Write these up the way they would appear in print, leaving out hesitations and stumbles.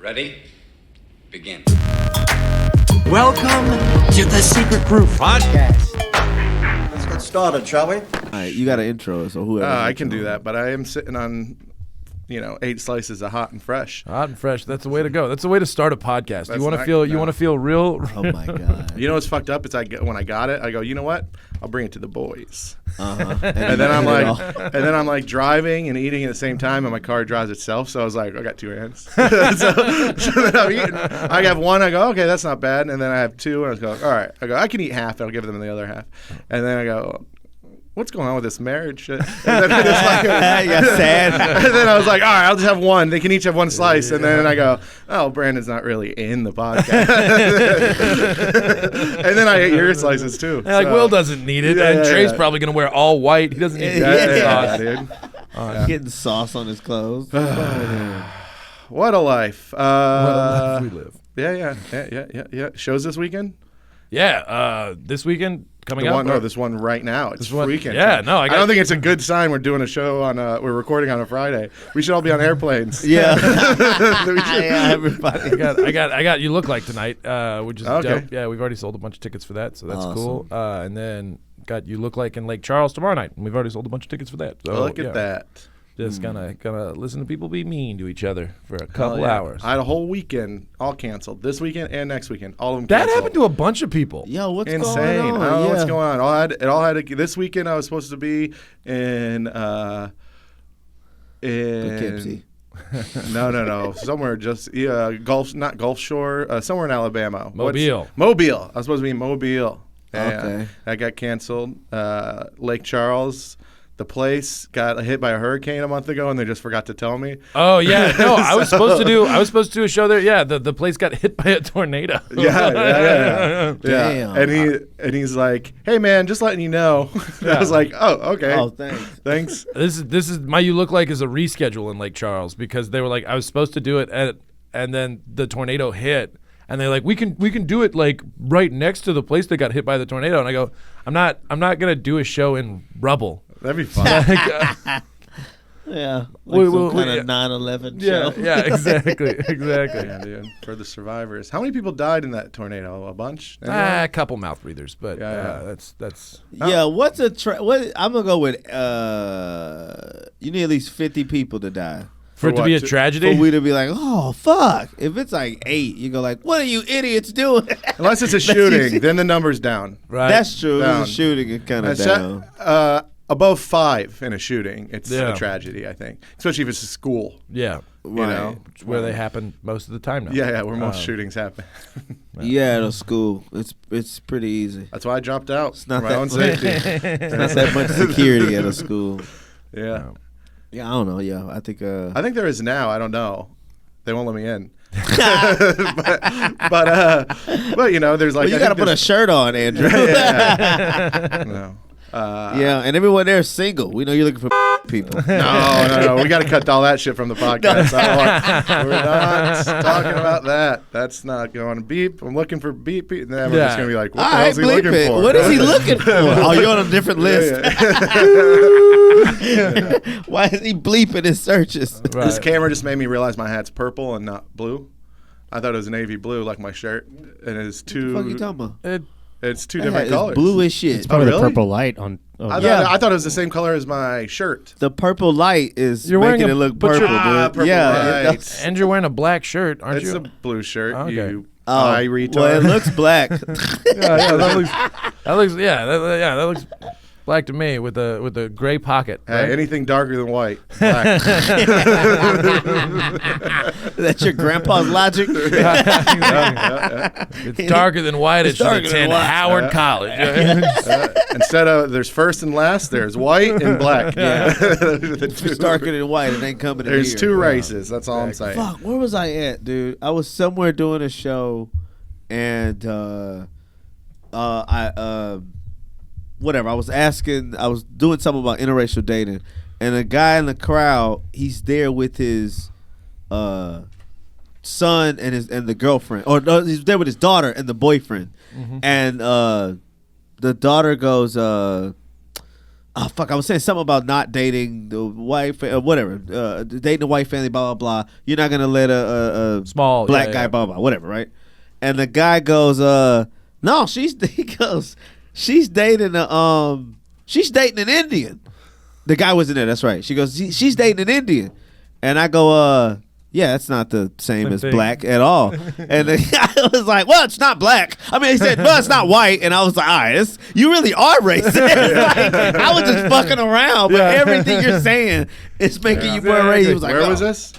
Ready? Begin. Welcome to the Secret Group podcast. Let's get started, shall we? All right, you got an intro, so whoever. I can do that, but I am sitting on, 8 slices of hot and fresh. Hot and fresh. That's the way to go. That's the way to start a podcast. That's You want to not- feel. no. You want to feel real. Oh my god. You know what's fucked up? It's when I got it, I go, you know what? I'll bring it to the boys. Uh-huh. And then I'm like driving and eating at the same time, and my car drives itself. So I was like, I got two hands. so then I'm eating. I have one. I go, okay, that's not bad. And then I have two, and I was going, all right. I go, I can eat half. I'll give them the other half. And then I go, what's going on with this marriage shit? And then You got sad. And then I was like, all right, I'll just have one. They can each have one slice. And then I go, oh, Brandon's not really in the podcast. And then I ate your slices too. And like Will doesn't need it, and Tre's probably gonna wear all white. He doesn't need that sauce. Dude. Getting sauce on his clothes. What a life. What a life we live. Yeah. Shows this weekend? Yeah. This weekend coming The up. one, no, this one right now. It's freaking. Yeah, no, I don't think it's a good sign we're doing a show on. We're recording on a Friday. We should all be on airplanes. Yeah. We should- Yeah, everybody. I got You Look Like tonight, which is Okay. dope. Yeah, we've already sold a bunch of tickets for that, so that's Awesome. cool. And then got You Look Like in Lake Charles tomorrow night, and we've already sold a bunch of tickets for that. So Look at that. Just gonna listen to people be mean to each other for a couple Yeah. hours. I had a whole weekend all canceled. This weekend and next weekend, all of them That canceled. happened to a bunch of people. Yo, what's Insane. going on? I don't know what's Yeah. going on. It all had to, this weekend I was supposed to be in Poughkeepsie. No. Somewhere just not Gulf Shore, somewhere in Alabama. Mobile. Mobile. I was supposed to be in Mobile. Yeah. Okay. That got canceled. Lake Charles. The place got hit by a hurricane a month ago, and they just forgot to tell me. Oh yeah, no, I was supposed to do a show there. Yeah, the place got hit by a tornado. Yeah. Damn. And he's like, "Hey man, just letting you know." I was like, "Oh, okay. Oh, thanks. Thanks." This is my You Look Like is a reschedule in Lake Charles because they were like I was supposed to do it and then the tornado hit and they're like we can do it like right next to the place that got hit by the tornado, and I go I'm not gonna do a show in rubble. That'd be fun. Yeah. We- Like some we- kind yeah. of 9/11 Yeah, show. yeah, exactly. Yeah, dude. For the survivors. How many people died in that tornado? A bunch? Anyone? A couple mouth breathers, but Yeah. that's Yeah, what's what I'm gonna go with you need at least 50 people to die. for it to what? be a For tragedy. For we to be like, oh fuck. If it's like 8, you go like, what are you idiots doing? Unless it's a shooting, then the number's down. right. That's true. Down. It's a shooting is kind of That's down. above 5 in a shooting, it's Yeah. a tragedy, I think. Especially if it's a school. yeah, Right. know? where they happen most of the time now. Yeah, where most shootings happen. Yeah, at a school. It's pretty easy. That's why I dropped out. It's not for my that own safety. It's not that much security at a school. Yeah. Yeah, I don't know. Yeah, I think I think there is now. I don't know. They won't let me in. but there's like well, you I got to think put a there's- shirt on, Andrew. No. Yeah, and everyone there is single. We know you're looking for people. No. We got to cut all that shit from the podcast. We're not talking about that. That's not going to beep. I'm looking for beep. And then we're just going to be like, what the hell is he bleep looking it. for? What is he looking for? Oh, you're on a different list. Why is he bleeping his searches? Right. This camera just made me realize my hat's purple and not blue. I thought it was navy blue, like my shirt, and it's What the fuck you two. talking about? It's two That different hat is colors. blue as shit. It's probably really? the purple light on. I thought it was the same color as my shirt. The purple light is You're wearing making a- it look but you're- purple, dude. purple, yeah, it right. does. And you're wearing a black shirt, aren't It's you? a blue shirt. Okay. You Oh, eye retard. well, it looks black. that looks black to me with a gray pocket. Hey, right? anything darker than white. Black. That's your grandpa's logic. It's darker than white. It should darker than attend white. Howard College. Instead of there's first and last, there's white and black. Yeah. It's darker than white. It ain't coming in There's here. two races. That's all I'm saying. Fuck, where was I at, dude? I was somewhere doing a show, and whatever. I was doing something about interracial dating, and a guy in the crowd, he's there with his son and the girlfriend, or no, he's there with his daughter and the boyfriend, and the daughter goes, Oh fuck! I was saying something about not dating the wife or whatever. Dating the white family, blah blah blah. You're not gonna let a Small black guy, blah blah, whatever, right? And the guy goes, no, she's dating she's dating an Indian. The guy wasn't there. That's right. She goes, she's dating an Indian, and I go, yeah, that's not the same as thing. black at all. And the guy was like, well, it's not black. I mean, he said, well, it's not white. And I was like, all right, you really are racist. Like, I was just fucking around, but everything you're saying is making you more racist. He was like, Where was this?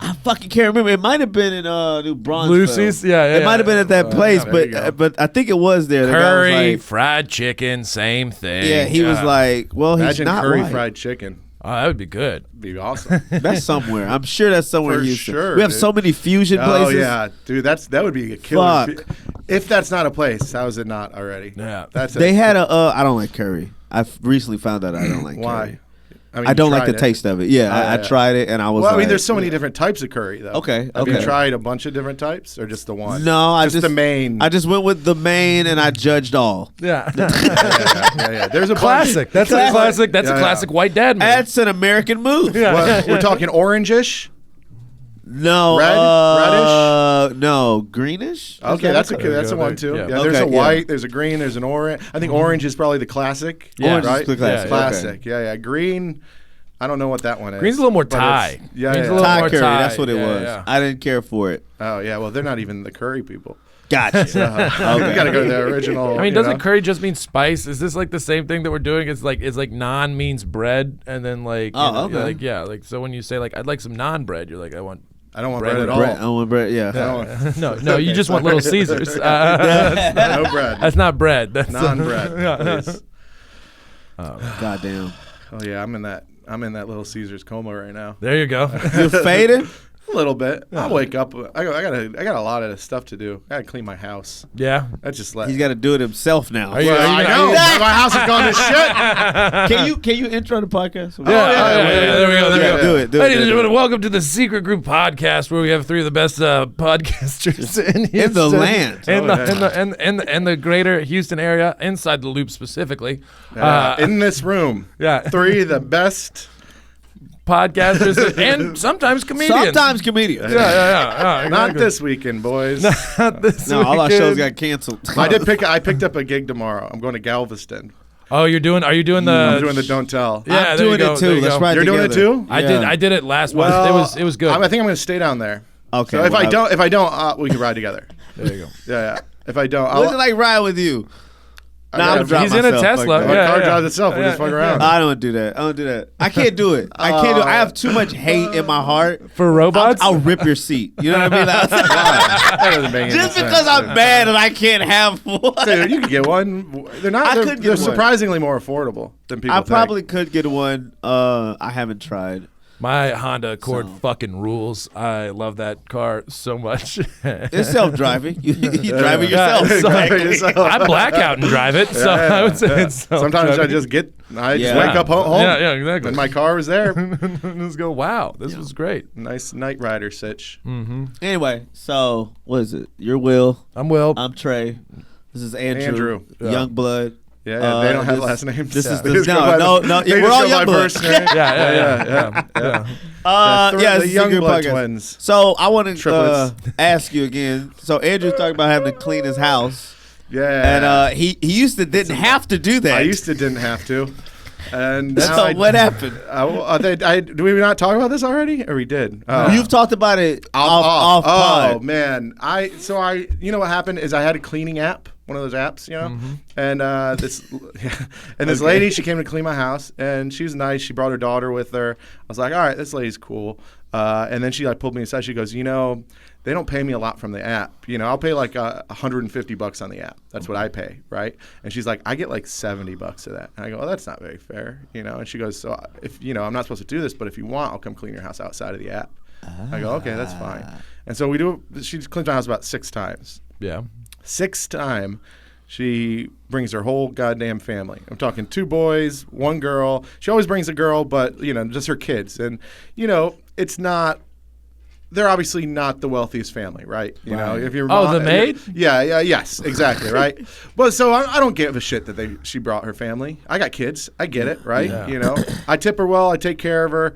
I fucking can't remember. It might have been in New Braunfels. Lucy's? Yeah. It might have been at that place, there you go. but I think it was there. The guy Curry, was like, fried chicken, same thing. yeah, he was like, well, he's Imagine not curry white. fried chicken. Oh, that would be good. Be awesome. That's somewhere. I'm sure that's somewhere For in Houston. sure, we have dude. so many fusion Oh places. yeah, dude, that would be a killer. Fuck. If that's not a place, how is it not already? Yeah. They had I don't like curry. I've recently found out I don't like Why? curry. mean, I don't like the tried it. taste of it. Yeah, I yeah. tried it and I was Well, like, I mean, there's so many different types of curry, though. Okay, Have you okay. tried a bunch of different types, or just the one? No, I just the main. I just went with the main and I judged all. Yeah. yeah. There's a Classic. That's a classic. That's a Yeah, classic white dad move. That's an American move. Bunch. What, we're talking orangish. No, Reddish? no, greenish. Okay, that's a one too. Yeah. Yeah, there's Okay, a yeah. white, there's a green, there's an orange. I think orange is probably the classic. Yeah. Orange is right? the classic. Classic. Yeah. Green. I don't know what that one is. Green's a little more but Thai. it's- Yeah, Green's a yeah. little Thai more curry. Thai. That's what it Yeah, was. yeah. I didn't care for it. Oh yeah. Well, they're not even the curry people. Gotcha. You gotta go to the original. I mean, you doesn't know? curry just mean spice? Is this like the same thing that we're doing? It's like naan means bread, and then like okay. so when you say like I'd like some naan bread, you're like I want I don't want bread bread with at all. Bread. I want bread. Yeah. I don't want no you just want Little Caesars. no bread. That's not bread. That's Non-bread, Yeah. please. Goddamn. Oh yeah, I'm in that Little Caesars coma right now. There you go. You faded? A little bit. I'll wake up. I got a lot of stuff to do. I gotta clean my house. Yeah. That's just He's got to do it himself now. Are you- Well, I know. My house has gone to shit. Can you intro the podcast? There we go. Do it. Ladies and gentlemen, welcome to the Secret Group podcast, where we have three of the best podcasters in Houston. the land. In the greater Houston area, inside the loop specifically. In this room, Yeah. three of the best. Podcasters and sometimes comedians. Sometimes comedians. Yeah. Not exactly. this weekend, boys. Not this No, all our weekend. shows got canceled. I picked up a gig tomorrow. I'm going to Galveston. Oh, are you doing the? I'm doing the Don't Tell. Yeah, I'm there you doing go, it there too. you Let's go. ride You're doing it together. too? I did it last month. It was good. I think I'm going to stay down there. Okay. So if well, I don't, we can ride together. There you go. Yeah. If I don't, what's it like ride with you? I Nah, gotta I'm driving He's in a myself. Tesla. Fuck My that. car Yeah. drives itself. We just fuck around. I don't do that. I can't do it. I can't do it. I have too much hate in my heart. For robots? I'll rip your seat. You know what I mean? That doesn't make any Just sense, because I'm dude. mad and I can't have one. Dude, you could get one. They're not. I They're, could get they're one. surprisingly more affordable than people I think. probably could get one. I haven't tried. My Honda Accord fucking rules. I love that car so much. It's self-driving. You drive it yourself. Yeah, Exactly. yourself. I black out and drive it, so I would say it's Sometimes I just Yeah. wake up home. Yeah, exactly. And my car was there. Just go, wow, this was great. Nice night rider sitch. Anyway, so what is it? You're Will. I'm Will. I'm Trey. This is Andrew. Youngblood. Yeah, they don't have this- last names. This is They the just go by no. they Yeah, we're just all go by Youngblood. first name. Yeah. Yeah, the it's a secret Youngblood podcast. twins. So I want to Triplets. ask you again. So Andrew's talking about having to clean his house, Yeah. and he used to didn't have to do that. I used to didn't have to. And now So what happened? did we not talk about this already? Or we did? You've talked about it off Oh pod. man, you know what happened is I had a cleaning app, one of those apps, you know, and this lady, she came to clean my house, and she was nice. She brought her daughter with her. I was like, all right, this lady's cool. And then she like pulled me aside. She goes, you know, they don't pay me a lot from the app. You know, I'll pay like $150 on the app. That's what I pay, right? And she's like, I get like $70 of that. And I go, oh, that's not very fair, you know. And she goes, so if you know, I'm not supposed to do this, but if you want, I'll come clean your house outside of the app. I go, okay, that's fine. And so we do. She cleans my house about 6 times. Yeah. 6th time, she brings her whole goddamn family. I'm talking 2 boys, 1 girl. She always brings a girl, but you know, just her kids. And you know, it's not. they're obviously not the wealthiest family, right? You know, if you're the maid? Yes, exactly, right. But so I don't give a shit that she brought her family. I got kids, I get it, right? Yeah. You know, I tip her well, I take care of her.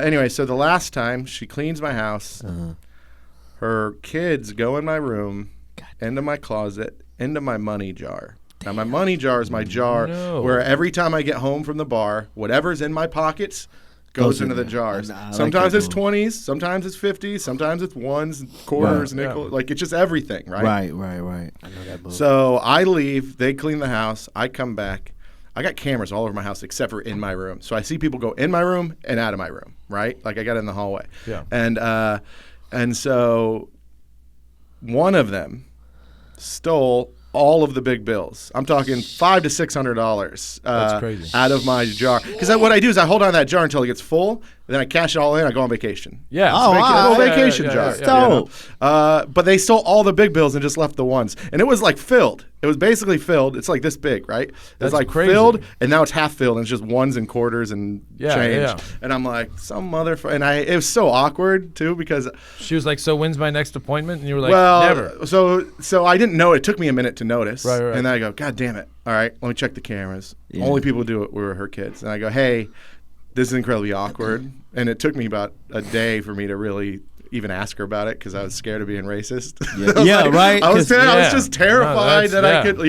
Anyway, so the last time she cleans my house, her kids go in my room, into my closet, into my money jar. Now my money jar is my jar where every time I get home from the bar, whatever's in my pockets goes into the jars. Sometimes it's 20s, sometimes it's 50s, sometimes it's ones, quarters, nickels. Like it's just everything, right? Right. I know that move. So I leave, they clean the house, I come back. I got cameras all over my house except for in my room. So I see people go in my room and out of my room, right? Like I got in the hallway. Yeah. And so one of them stole all of the big bills. I'm talking $500 to $600. That's crazy. Out of my jar. Because what I do is I hold on to that jar until it gets full, then I cash it all in. I go on vacation. Yeah. Oh, wow. Little vacation jar. Dope. But they stole all the big bills and just left the ones, and it was like filled. It was basically filled. It's like this big, right? That's it's like crazy. filled, and now it's half filled, and it's just ones and quarters and change. Yeah. And I'm like, some motherfucker. And it was so awkward too because. She was like, "So when's my next appointment?" And you were like, Well, "Never." So I didn't know. It took me a minute to notice. Right. And then I go, God damn it. All right, let me check the cameras. Only people who do it were her kids. And I go, hey, this is incredibly awkward. And it took me about a day for me to really even ask her about it because I was scared of being racist. Right. I was Yeah. just terrified that I could,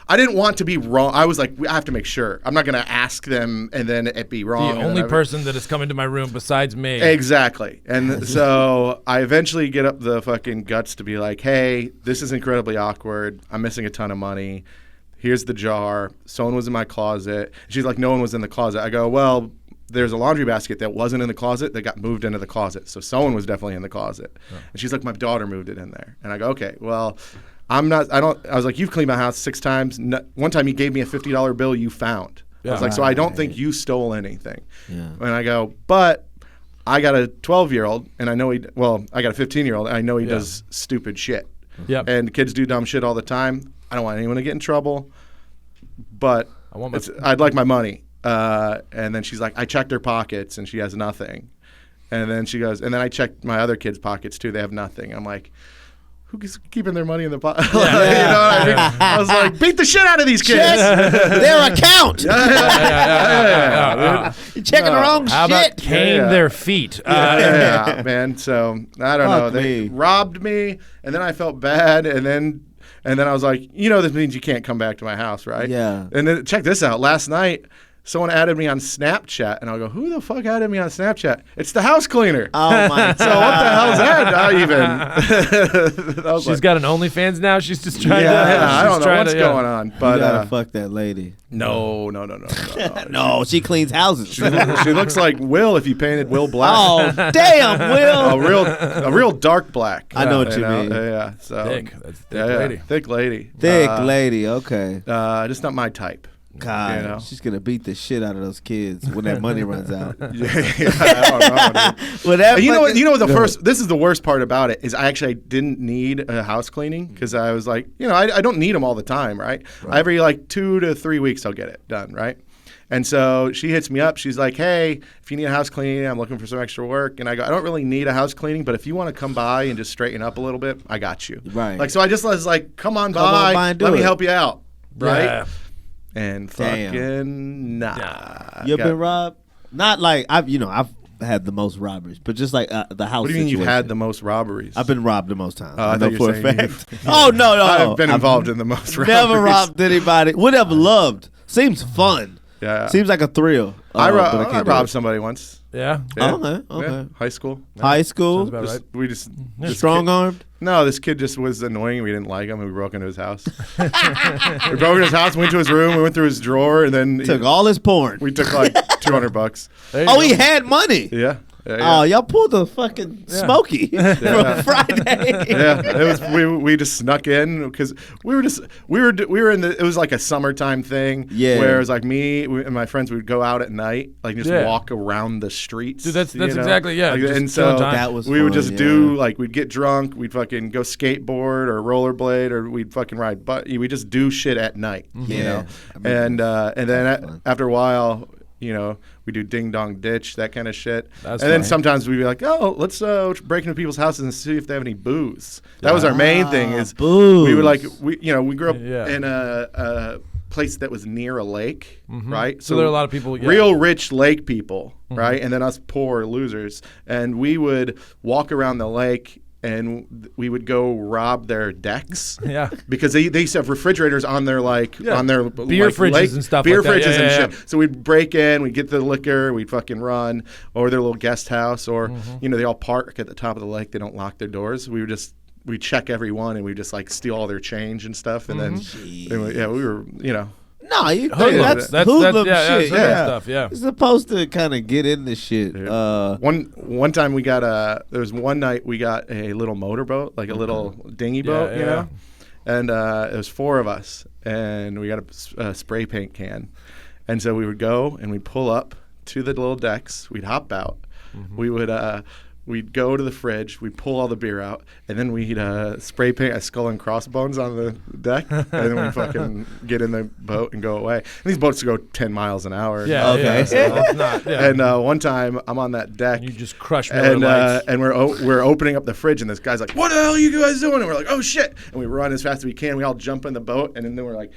I didn't want to be wrong. I was like, I have to make sure. I'm not going to ask them and then it be wrong. The only person that has come into my room besides me. Exactly. And so I eventually get up the fucking guts to be like, hey, this is incredibly awkward. I'm missing a ton of money. Here's the jar. Someone was in my closet. She's like, no one was in the closet. I go, well, there's a laundry basket that wasn't in the closet that got moved into the closet. So someone was definitely in the closet. Oh. And she's like, my daughter moved it in there. And I go, okay, well, I was like, you've cleaned my house 6 times. One time you gave me a $50 bill you found. I was like, so I don't think you stole anything. Yeah. And I go, but I got a 12-year-old and I got a 15-year-old and I know he does stupid shit. Yep. And kids do dumb shit all the time. I don't want anyone to get in trouble, but I'd like my money. And then she's like, I checked her pockets and she has nothing. And then she goes, and then I checked my other kids' pockets too. They have nothing. I'm like, who's keeping their money in the pocket? You know what I mean? I was like, beat the shit out of these kids. Their account. You're checking the wrong How shit. about cane their feet? Yeah, man. So I don't know. They robbed me, and then I felt bad, and then I was like, this means you can't come back to my house, right? Yeah. And then check this out. Last night, someone added me on Snapchat, and I'll go, who the fuck added me on Snapchat? It's the house cleaner. Oh, my God. So what the hell's that? Not even. She's got an OnlyFans now. She's just trying to. I don't know what's going on. But you gotta fuck that lady. No. No, she cleans houses. She looks like Will if you painted Will black. Oh, damn, Will. A real dark black. I know what you mean. Yeah. So Thick. That's thick lady. Thick lady. Thick lady. Okay. Just not my type. God, she's gonna beat the shit out of those kids when that money runs out. I don't know. Dude. This is the worst part about it is I didn't need a house cleaning because I was like, I don't need them all the time, right? Every 2 to 3 weeks I'll get it done, right? And so she hits me up. She's like, hey, if you need a house cleaning, I'm looking for some extra work. And I go, I don't really need a house cleaning, but if you want to come by and just straighten up a little bit, I got you. Right. So I just was like, come on by and let me help you out, right? Yeah. And fucking nah. You ever been robbed? Not like I've had the most robberies, but just like the house. What do you mean situation. you've had the most robberies? I've been robbed the most times. I know thought for you a were saying fact. Oh no! I've been involved in the most robberies. Never robbed anybody. Would have loved. Seems fun. Yeah. Seems like a thrill. I robbed somebody once. Yeah. Okay. Yeah. High school. High school. Sounds about right. We just Strong armed. No, this kid just was annoying. We didn't like him, and we broke into his house. We broke into his house, went to his room, we went through his drawer, and then Took all his porn. we took like $200. He had money. Yeah. Oh, y'all pulled the fucking Smokey from Friday. Yeah, it was. We just snuck in because we were in the. It was like a summertime thing. Yeah. Where it was like me and my friends would go out at night, like just walk around the streets. Dude, that's exactly just and so that was we would fun, just do we'd get drunk, we'd fucking go skateboard or rollerblade, or we'd fucking ride. But we just do shit at night. You know, and then after a while. we do ding dong ditch, that kind of shit. That's and then funny. sometimes we'd be like, oh, let's break into people's houses and see if they have any booze. That was our main thing. Is booze. we would we grew up Yeah. in a place that was near a lake, right? So there are a lot of people, yeah. real rich lake people, right? And then us poor losers, and we would walk around the lake. And we would go rob their decks, Yeah. because they used to have refrigerators on their on their Beer fridges lake, and stuff beer like that. fridges Yeah, and yeah, shit. yeah. So we'd break in, we'd get the liquor, we'd fucking run, or their little guest house, or they all park at the top of the lake. They don't lock their doors. We check everyone, and we just like steal all their change and stuff, and then we were No, Hoodlums. that's hoodlum yeah, shit. that's Yeah, stuff, yeah. You're supposed to kind of get in this shit. One time we got there was one night we got a little motorboat, like a little dinghy boat, yeah. and it was 4 of us, and we got a spray paint can, and so we would go and we'd pull up to the little decks, we'd hop out, we would we'd go to the fridge, we'd pull all the beer out, and then we'd spray paint a skull and crossbones on the deck, and then we'd fucking get in the boat and go away. And these boats go 10 miles an hour. Yeah. Okay. Yeah, so it's not, yeah. And one time I'm on that deck. You just crush Miller Lights. And we're opening up the fridge, and this guy's like, "What the hell are you guys doing?" And we're like, "Oh shit!" And we run as fast as we can. We all jump in the boat, and then we're like,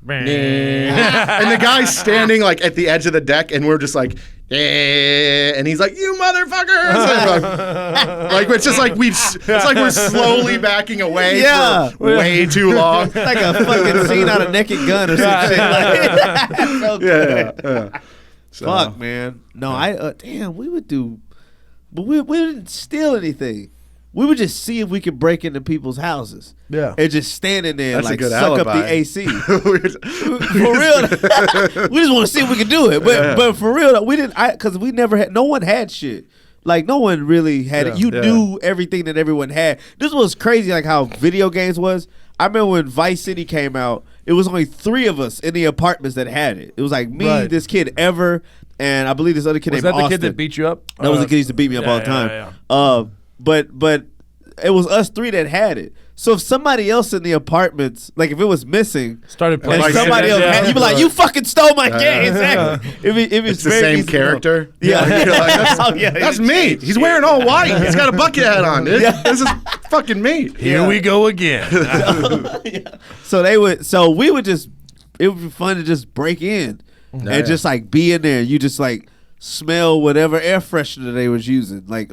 and the guy's standing like at the edge of the deck, and we're just like, and he's like, "You motherfuckers!" Like it's just like it's like we're slowly backing away Yeah. for way too long. like a fucking scene out of Naked Gun or some shit. Like, so good. Yeah. So, Fuck, man. No, damn, we would do, but we didn't steal anything. We would just see if we could break into people's houses. Yeah. And just stand in there and That's a like good suck up alibi. the AC. For real. We just want to see if we can do it. But for real, though, we didn't, because we never had, no one had shit. Like, no one really had it. You knew everything that everyone had. This was crazy, like how video games was. I remember when Vice City came out, it was only 3 of us in the apartments that had it. It was like me, Right. this kid Ever, and I believe this other kid Was named that the Austin. kid that beat you up? That was the kid who used to beat me up all the time. But it was us 3 that had it. So if somebody else in the apartments, like if it was missing, Started playing. and somebody else had, you'd be like, "You fucking stole my game." Exactly. If it's the very same easy to know. character. Yeah. You're like, Oh, yeah. that's me. He's wearing all white. He's got a bucket hat on, dude. This is fucking me. Here we go again. So we would just, it would be fun to just break in and just like be in there. You just like smell whatever air freshener they was using. Like,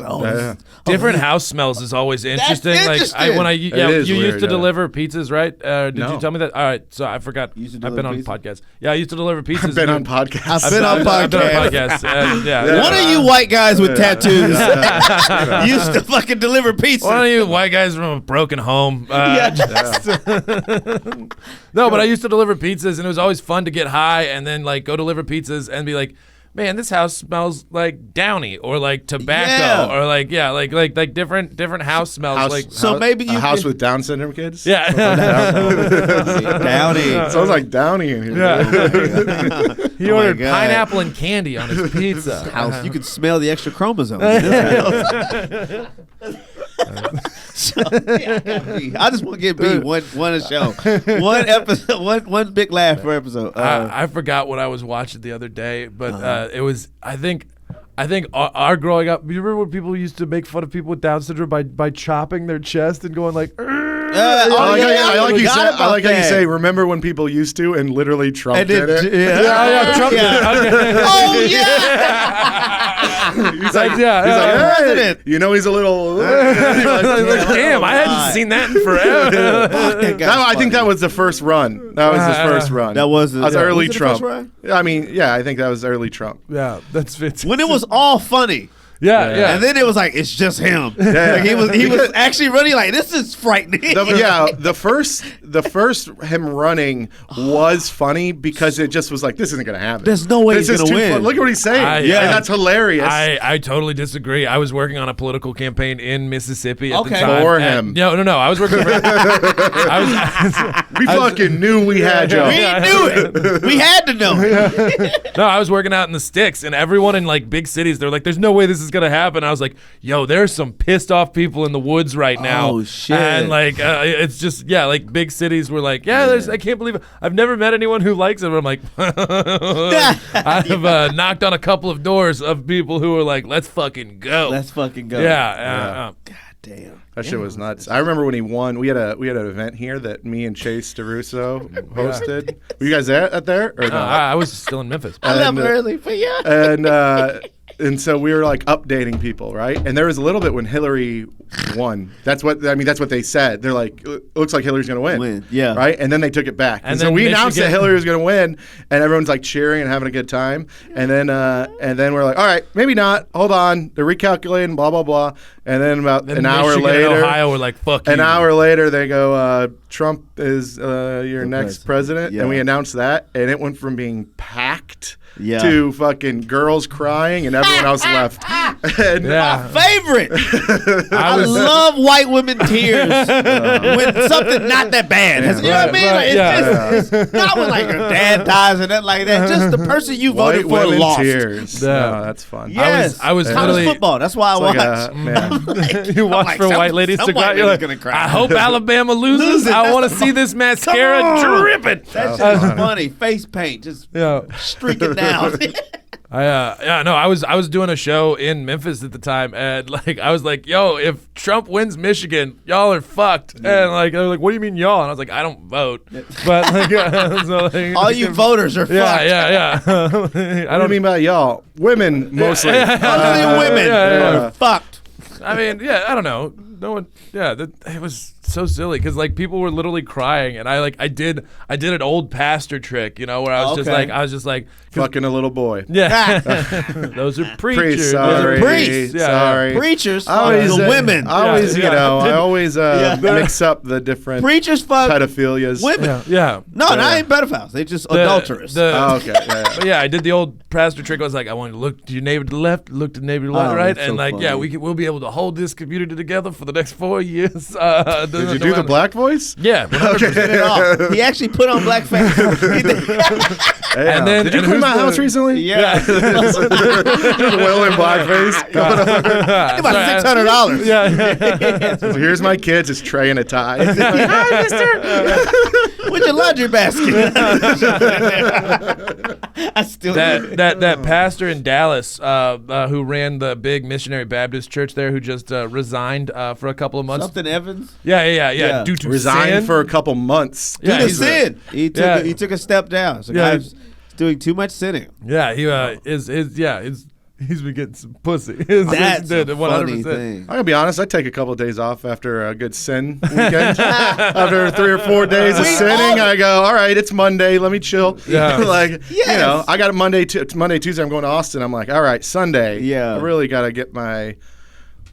Different house smells is always interesting. interesting. Like when is you weird, used to yeah. deliver pizzas, right? Did No. you tell me that? All right, so I forgot. used to I've been deliver on pizza? podcasts. Yeah, I used to deliver pizzas. I've been on podcasts. I've been on I've been on podcasts. podcasts. Yeah. One of you white guys with tattoos used to fucking deliver pizza. One of you white guys from a broken home. No, but I used to deliver pizzas, and it was always fun to get high and then like go deliver pizzas and be like, man, this house smells like Downy or like tobacco or like different house smells. So maybe you a house could- with Down syndrome kids. Yeah. Downy. Sounds like Downey in here. Yeah. He Oh my ordered God. pineapple and candy on his pizza. House, you could smell the extra chromosomes. I just want to get beat one a show, one episode, one big laugh per episode. I forgot what I was watching the other day, but it was I think our growing up. You remember when people used to make fun of people with Down syndrome by chopping their chest and going like. I like how you forgot about you that. say, remember when people used to, and literally Trump And did it. Trump did it. Oh yeah! He's like, Yeah. President. you know, he's a little. Damn, I hadn't seen that in forever. I think that was the first run. That was his first run. That was the- early was it the Trump. first run? I mean, yeah, I think that was early Trump. Yeah, that's fantastic. When it was all funny. Yeah. And then it was like, it's just him. Yeah. Like he was actually running like, this is frightening. The first him running was funny because it just was like, this isn't gonna happen. There's no way This he's is gonna too win. fun. Look at what he's saying. I- And yeah. that's hilarious. I totally disagree. I was working on a political campaign in Mississippi at the Okay. time. For and- him. No. I was working for. we fucking knew we had you. We knew it. We had to know. I was working out in the sticks, and everyone in like big cities, they're like, "There's no way this is gonna happen." I was like, "Yo, there's some pissed off people in the woods right now." Oh, shit. And like, it's just like big cities. cities were like, I can't believe it. I've never met anyone who likes it. But I'm like, I've knocked on a couple of doors of people who were like, let's fucking go. Let's fucking go. Yeah. God damn. That shit was nuts. I remember when he won. We had an event here that me and Chase DeRusso hosted. Were you guys there or no? I was still in Memphis. I left early for you. And so we were like updating people, right? And there was a little bit when Hillary won. That's what they said. They're like, it looks like Hillary's going to win. Yeah. Right? And then they took it back. And so then we announced that Michigan- Hillary was going to win, and everyone's like cheering and having a good time. And then we're like, all right, maybe not. Hold on. They're recalculating, blah, blah, blah. And then about an hour Michigan and later, Ohio were like, fuck you. an hour later, they go, Trump is your next president. Yeah. And we announced that, and it went from being packed Yeah. to fucking girls crying, and everyone else left. And Yeah. Favorite. I love white women tears when something not that bad. You know what I mean? Like, it's not when like your dad dies and nothing like that. Just the person you White voted for women lost. tears. Yeah. No, that's fun. Yes. I was college literally- football. That's why I Like watch. man. You watch like, for some- white ladies some to cry. white You're ladies like, gonna cry. I hope Alabama loses. I want to see this mascara Come on. dripping. That shit is funny. Face paint just Yeah. streaking down. I was doing a show in Memphis at the time, and like I was like, yo, if Trump wins Michigan, y'all are fucked. And like they were like, what do you mean y'all? And I was like, I don't vote, but like, so, like All you voters are fucked. yeah. I What do you don't mean by y'all? Women, mostly. Only women yeah. are fucked. I mean, yeah, I don't know. No one, it was so silly because like people were literally crying, and I did an old pastor trick, you know, where I was just like, Fucking a little boy. yeah, those are preachers. Sorry. priests. Yeah, Sorry. Preachers I fuck always, the women. I always, Yeah. I always mix up the different Preachers fuck pedophilias. women. Yeah. No, not even pedophiles. They just adulterous. Oh, okay. Yeah. But yeah, I did the old pastor trick. I was like, I want you to look to your neighbor to the left, look to the neighbor to the Oh, right, that's and so like, yeah, funny. we'll be able to hold this community together for the next 4 years. Did you do the black voice? Yeah. 100%. He actually put on blackface. He did. Yeah. And then- did you and clean my who's house the- recently? Yeah. Just Will in blackface. About $600. Yeah. So here's my kids. It's Trey in a tie. Hi, mister. With your laundry basket. I still that pastor in Dallas who ran the big missionary Baptist church there, who just resigned for a couple of months. Something Evans. Yeah. Due to Resigned sin. for a couple months. Yeah, Due to he's sin. He took a step down. So Yeah. guys doing too much sinning. Yeah, he's been getting some pussy. That's a 100%. funny thing. I'm gonna be honest. I take a couple of days off after a good sin weekend. After 3 or 4 days of sinning, I go, all right, it's Monday. Let me chill. Yeah. You know, I got a Monday, Tuesday. I'm going to Austin. I'm like, all right, Sunday. Yeah. I really got to get my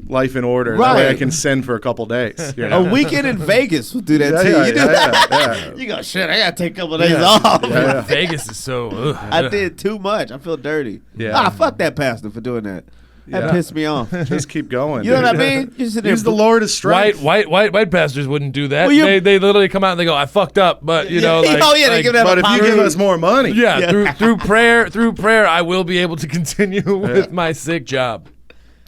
life in order. That way I Right. can sin for a couple days. You know? A weekend in Vegas will do that Yeah, too. yeah, You do yeah, that. yeah. You go, shit, I gotta take a couple of days off. Yeah. Vegas is so. I did too much. I feel dirty. Yeah. Fuck that pastor for doing that. That Yeah. pissed me off. Just keep going. You know dude. what I mean? You sit there Use the Lord as strength. White pastors wouldn't do that. Well, you- they literally come out and they go, I fucked up, but you know, like, Oh, yeah, they like- give that But if you give apology. us more money, yeah, through prayer, I will be able to continue with my sick job.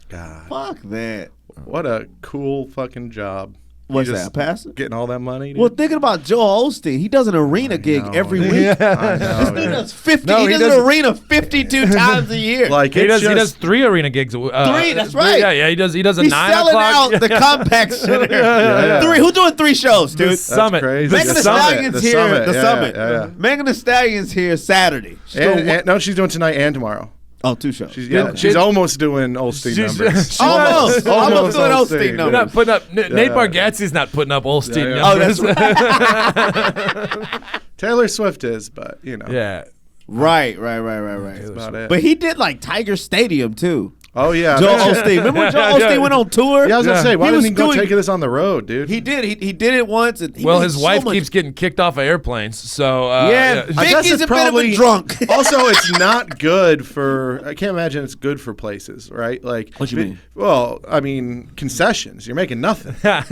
God, Fuck that. what a cool fucking job. What's You that, just pastor? Getting all that money. Dude? Well, thinking about Joel Osteen, he does an arena gig know. every week. I know, He dude. does 50. No, he he does does- an arena 52 times a year. Like He it's does just, 3 arena gigs. Three, that's right. Yeah. He does a He's 9 selling o'clock. out the Compact Center. yeah. 3. Who's doing 3 shows, dude? The Summit. crazy. Megan The Thee Summit, Stallion's the here. Summit, The yeah, Summit. yeah. Megan Thee Stallion's here Saturday. She's doing And, no, she's doing tonight and tomorrow. 2 shows. She's almost doing Olstein She's- numbers. Almost. Almost doing Olstein. Osteen We're numbers. not putting up. Nate Bargatze's not putting up Olstein Yeah. Oh, numbers. that's right. Taylor Swift is, but you know. Yeah. Right. That's about it. But he did like Tiger Stadium too. Oh yeah. Joel Osteen. Remember when Joel Yeah. Osteen went on tour? Yeah, I was gonna say, why He didn't was he go doing- take this on the road, dude? He did. He did it once. And he Well, made his so wife much- keeps getting kicked off of airplanes, so Yeah, I guess Vicky's it's a bit of probably a drunk. Also, it's not good for. I can't imagine it's good for places, right? Like, What you mean? Well, I mean, concessions. You're making nothing. You can't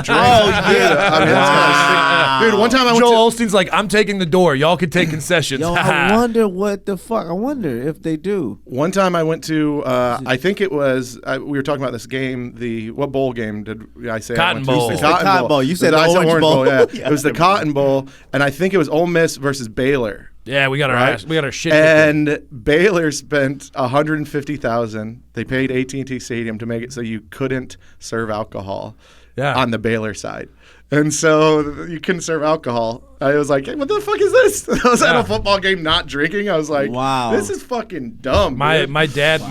drink. Oh, yeah. I mean, that's kind of sick. Dude, one time I went Joel to. Osteen's like, I'm taking the door. Y'all can take concessions. Yo, I wonder what the fuck. I wonder if they do. One time I went to. I think it was. We were talking about this game. What bowl game did I say? Cotton Bowl. The Cotton Bowl. You said I said Orange Bowl. Yeah. Yeah. It was the Cotton Bowl, and I think it was Ole Miss versus Baylor. Yeah, we got our shit. And Baylor spent $150,000. They paid AT&T Stadium to make it so you couldn't serve alcohol on the Baylor side. And so you couldn't serve alcohol. I was like, hey, what the fuck is this? I was at a football game not drinking. I was like, wow, this is fucking dumb. My dad,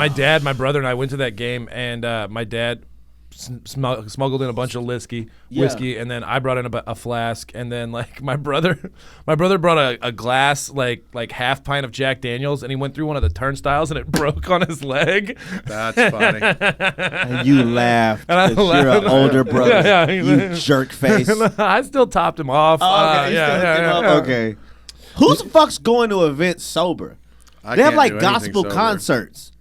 my brother and I went to that game, and my dad smuggled in a bunch of whiskey, and then I brought in a flask, and then like my brother brought a glass like half pint of Jack Daniels, and he went through one of the turnstiles and it broke on his leg. That's funny. And you laughed And I because you're an older brother. You jerk face. I still topped him off. Oh, okay, okay. Who the fuck's going to events sober? They have like gospel concerts.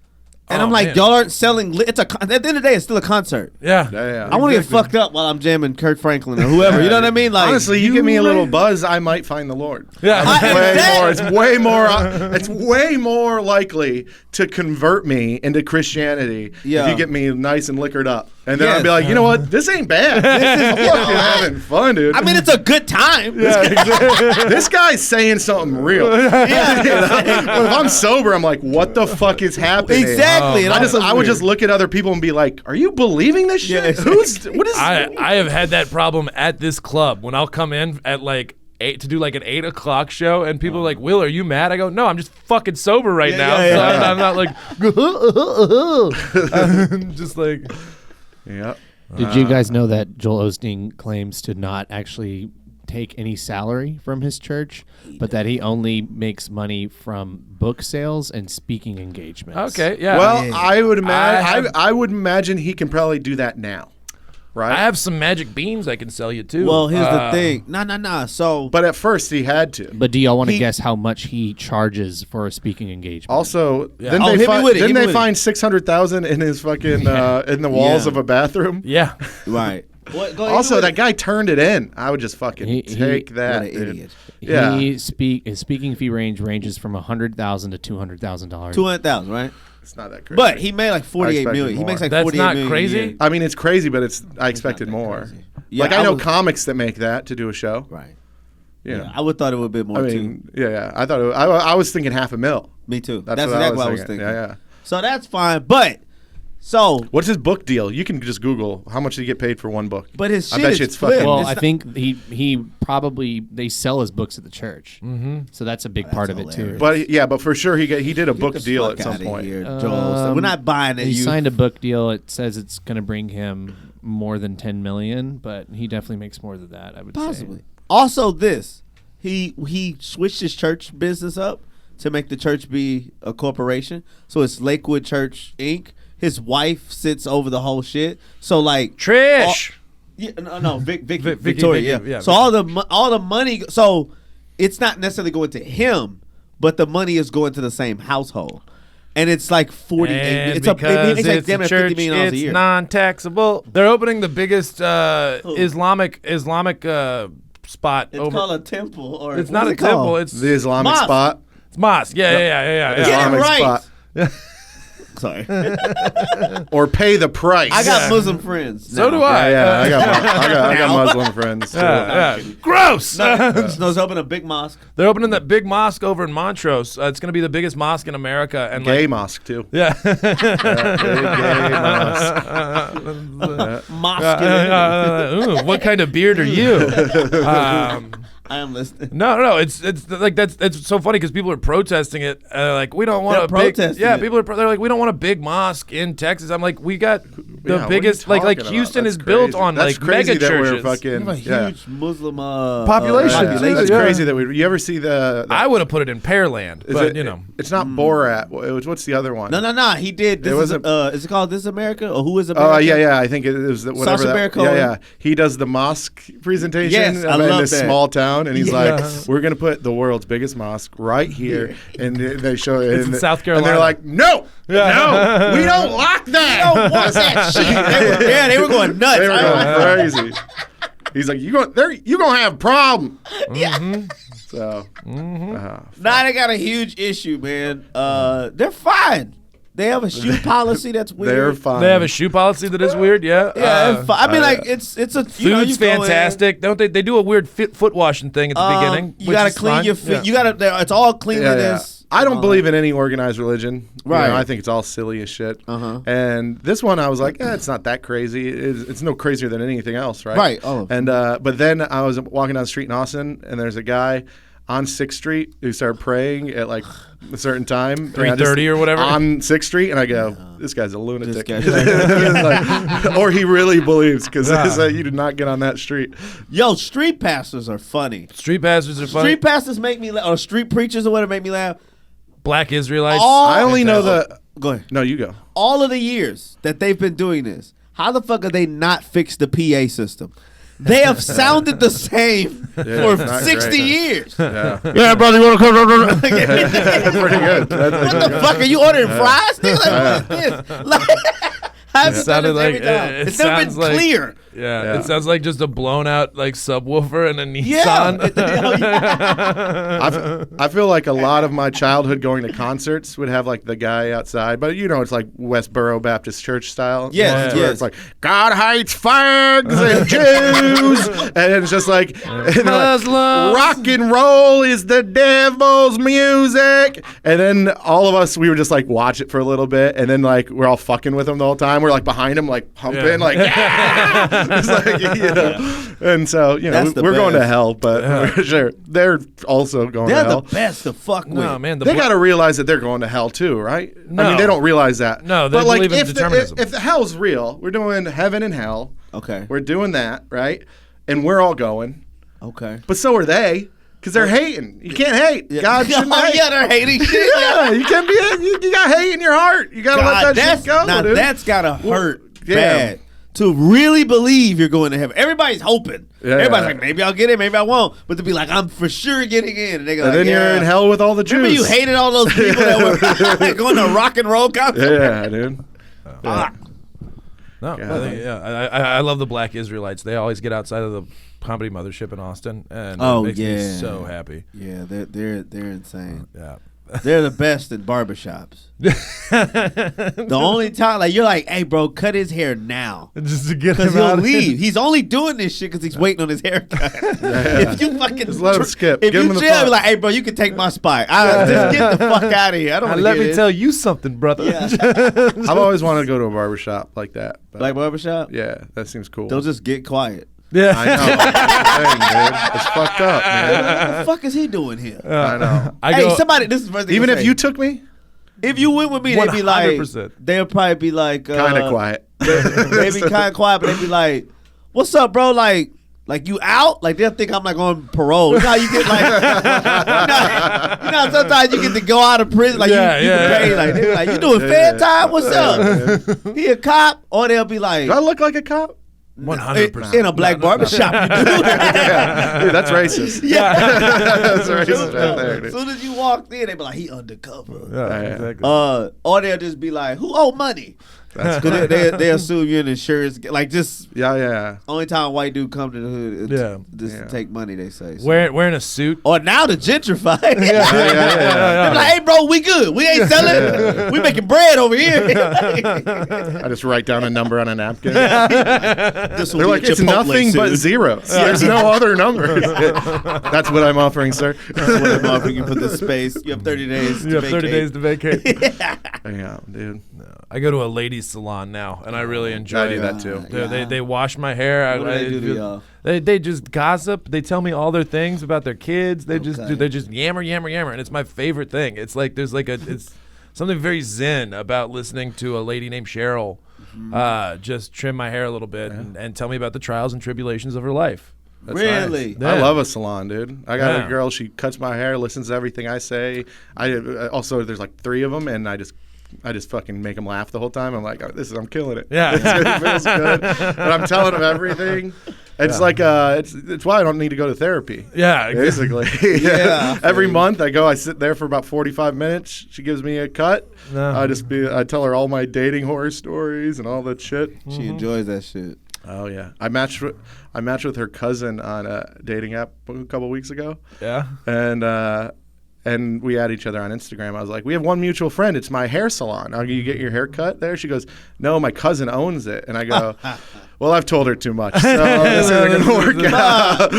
And I'm like, y'all aren't selling. At the end of the day, it's still a concert. Yeah. I want to get fucked up while I'm jamming Kirk Franklin or whoever. You know what I mean? Like, honestly, you give me a little buzz, I might find the Lord. Yeah. It's way more. It's way more likely to convert me into Christianity if you get me nice and liquored up, and then I'll be like, you know what? This ain't bad. I'm fucking having fun, dude. I mean, it's a good time. This guy's saying something real. Well, if I'm sober, I'm like, what the fuck is happening? Exactly. I would just look at other people and be like, are you believing this shit? What is? I have had that problem at this club when I'll come in at like 8 to do like an 8 o'clock show, and people are like, Will, are you mad? I go, no, I'm just fucking sober right now. So I'm not like I'm just like Did you guys know that Joel Osteen claims to not actually take any salary from his church, but that he only makes money from book sales and speaking engagements? Okay, yeah. Well, I would imagine. I would imagine he can probably do that now, right? I have some magic beans I can sell you too. Well, here's the thing. No. So, but at first he had to. But do y'all want to guess how much he charges for a speaking engagement? Also, then Oh, they hit me with it. find $600,000 in his fucking in the walls of a bathroom. Yeah. right. Also, that guy turned it in. I would just fucking take that. What an idiot. Yeah. His speaking fee ranges from $100,000 to $200,000. 200,000, right? It's not that crazy. But he made like 48 expected million. He more. makes like That's 48 not million a crazy? year. I mean, it's crazy, but I expected more. crazy. Yeah, Like I know was- comics that make that to do a show. Right. Yeah. Yeah, I would thought it would be more I too. mean, yeah. I thought I was thinking $500,000. Me too. That's That's what exactly what I I was was thinking. thinking. Yeah. So that's fine. But What's his book deal? You can just Google how much did he get paid for one book. But his I shit bet is you it's flipped. fucking. Well, It's I not- think he probably they sell his books at the church, so that's a big part of it too. hilarious. But for sure he did a book Get the deal fuck at some outta point. here, Joel. We're not buying it. He You signed a book deal. It says it's going to bring him more than $10 million, but he definitely makes more than that. I would possibly. say. Also, he switched his church business up to make the church be a corporation. So it's Lakewood Church Inc. His wife sits over the whole shit. So like Trish. No, Victoria. Vicky, Yeah. So all the money. So it's not necessarily going to him, but the money is going to the same household, and it's like 48. And It's because it's like it's damn a near church, $50 million a it's year. non-taxable. They're opening the biggest Islamic spot. It's over. called a temple, or It's what not is a it called? temple. It's The Islamic Mosque. spot. mosque. Yeah. Get it Islamic right. spot. Sorry, Or pay the price. I got Muslim friends. So now. do I. Yeah, I got Muslim friends. Too. Yeah. Gross. No, it's open a big mosque. They're opening that big mosque over in Montrose. It's going to be the biggest mosque in America. And Gay like, mosque too. yeah. Big gay mosque. Mosque. Ooh, what kind of beard are you? I am listening. No. It's like it's so funny because people are protesting it. Like we don't want They're a big. protesting Yeah, it. people are. They're like we don't want a big mosque in Texas. I'm like we got the Yeah, what are you biggest. Like talking about? Houston That's is built crazy. on That's like crazy mega that we're churches. fucking You have a huge Muslim Population. That's Yeah. crazy that we. You ever see the? I would have put it in Pearland, is but it- you know. it's not Borat. What's the other one? No. He did. This is wasn't- it called This Is America or Who Is America? Oh yeah. I think it was whatever. Sacha Baron that, Cohen. yeah. He does the mosque presentation Yes, I in love this that. small town, and he's Yes. like, "We're gonna put the world's biggest mosque right here," and they show it. It's in South And they're Carolina. like, "No, no, we don't like that. don't want that shit. They were going nuts. They were going crazy. He's like, "You gonna have a problem." So, Now they got a huge issue, man. They're fine. They have a shoe policy that's weird. They're fine. They have a shoe policy that is weird. Yeah. Yeah, I mean, like it's a Food's fantastic. Don't they? They do a weird foot washing thing at the beginning. You gotta clean your feet. You gotta. It's all cleanliness. I don't believe in any organized religion. Right. I think it's all silly as shit. Uh-huh. And this one, I was like, it's not that crazy. It's no crazier than anything else, right? Right. Oh. And but then I was walking down the street in Austin, and there's a guy on 6th Street who started praying at like a certain time. 3:30 or whatever? On 6th Street, and I go, this guy's a lunatic. This guy's Like, or he really believes, because you do not get on that street. Yo, street pastors are funny. Street pastors are funny. Street pastors make me laugh, or street preachers or whatever make me laugh. Black Israelites. I only know the... Go ahead. No, you go. All of the years that they've been doing this, how the fuck are they not fixed the PA system? They have sounded the same for not 60 great. years. Yeah. Yeah, brother, you want to come? That's pretty good. What the fuck are you ordering fries? Nigga? Like, what is this? Like, I've It done sounded this every like- time. it It's never sounds been like- clear. Yeah, it sounds like just a blown out like subwoofer and a Yeah. Nissan. I feel like a lot of my childhood going to concerts would have like the guy outside, but it's like Westboro Baptist Church style. Yes, Where yes. It's like God hates fags and Jews, and it's just like, and they're like, Muslims. rock and roll is the devil's music, and then all of us we would just like watch it for a little bit, and then like we're all fucking with him the whole time. We're like behind him, like pumping, like yeah. It's like, and so That's the we're going to best. hell, but sure they're also going They're to hell. the best to fuck with. No man, They got to realize that they're going to hell too, right? I No. mean, they don't realize that. No, they but like, believe in if determinism. if the hell's real, we're doing heaven and hell. Okay. We're doing that, right? And we're all going. Okay. But so are they, because they're hating. You can't hate. God shouldn't Oh, hate. yeah, they're hating shit. Yeah, you can't be. You got hate in your heart. You got to let that shit go, now dude. that's gotta hurt yeah. bad to really believe you're going to heaven. Everybody's hoping. Yeah. Everybody's like, maybe I'll get in, maybe I won't. But to be like, I'm for sure getting in, and they go, And like, then you're in hell with all the Jews. Remember you hated all those people that were going to rock and roll concert? Yeah, dude. Yeah. No, I love the Black Israelites. They always get outside of the comedy mothership in Austin, and it makes me so happy. Yeah, they're insane. Yeah. They're the best in barbershops. The only time, like, you're like, hey, bro, cut his hair now. Just to get Because him out. he'll leave. He's only doing this shit because he's waiting on his haircut. If you fucking Just let him skip. If Give you him the chill, fuck. be like, hey, bro, you can take my spot. Just get the fuck out of here. I don't want to Let me tell you something, brother. Yeah. I've always wanted to go to a barbershop like that. But Like barbershop? yeah, that seems cool. They'll just get quiet. Yeah. I know. Dang, dude. It's fucked up, man. What the fuck is he doing here? I know. I Hey, go, somebody, this is the first thing Even I'll if say. you took me, If you went with me, they'd be like, 100%. they'll probably be like, kind of quiet. They'd be kind of quiet, but they'd be like, what's up, bro? Like you out? Like they'll think I'm like on parole. You know how you get like, you know how sometimes you get to go out of prison, like you can pay, like, they be like, you doing fair time? What's up? He a cop? Or they'll be like, Do I look like a cop? 100%. in a black barbershop, you do. Yeah. Dude, that's racist. That's racist right there, As dude. soon as you walked in, they be like, he undercover. Yeah, exactly. Or they'll just be like, who owe money? That's Because they assume you're an insurance, like just yeah. only time a white dude come to the hood is just Yeah. to take money, they say. So. Wearing a suit. Or now the gentrified. Yeah. They be like, hey, bro, we good. We ain't selling. We making bread over here. I just write down a number on a napkin. This will They're be like, a it's Chipotle nothing but suit. zeros. There's no other numbers. That's what I'm offering, sir. That's what I'm offering you for the space. You have 30 days to You have 30 days to vacate. Yeah, dude. I go to a ladies' salon now, and I really enjoy I do it. that too. They wash my hair. What do they do to y'all? They just gossip. They tell me all their things about their kids. They just Okay. they just yammer, and it's my favorite thing. It's like it's something very zen about listening to a lady named Cheryl just trim my hair a little bit and tell me about the trials and tribulations of her life. That's Really? nice. I Yeah. love a salon, dude. I got Yeah. a girl. She cuts my hair, listens to everything I say. I also there's like 3 of them, and I just fucking make them laugh the whole time. I'm like, I'm killing it. Yeah. It feels good. And I'm telling them everything. It's like it's why I don't need to go to therapy. Yeah, Basically. Yeah. Every month I sit there for about 45 minutes. She gives me a cut. No. I tell her all my dating horror stories and all that shit. She enjoys that shit. Oh yeah. I matched with her cousin on a dating app a couple weeks ago. Yeah. And and we add each other on Instagram. I was like, we have one mutual friend. It's my hair salon. You get your hair cut there? She goes, no, my cousin owns it. And I go, well, I've told her too much, so this isn't going to work out.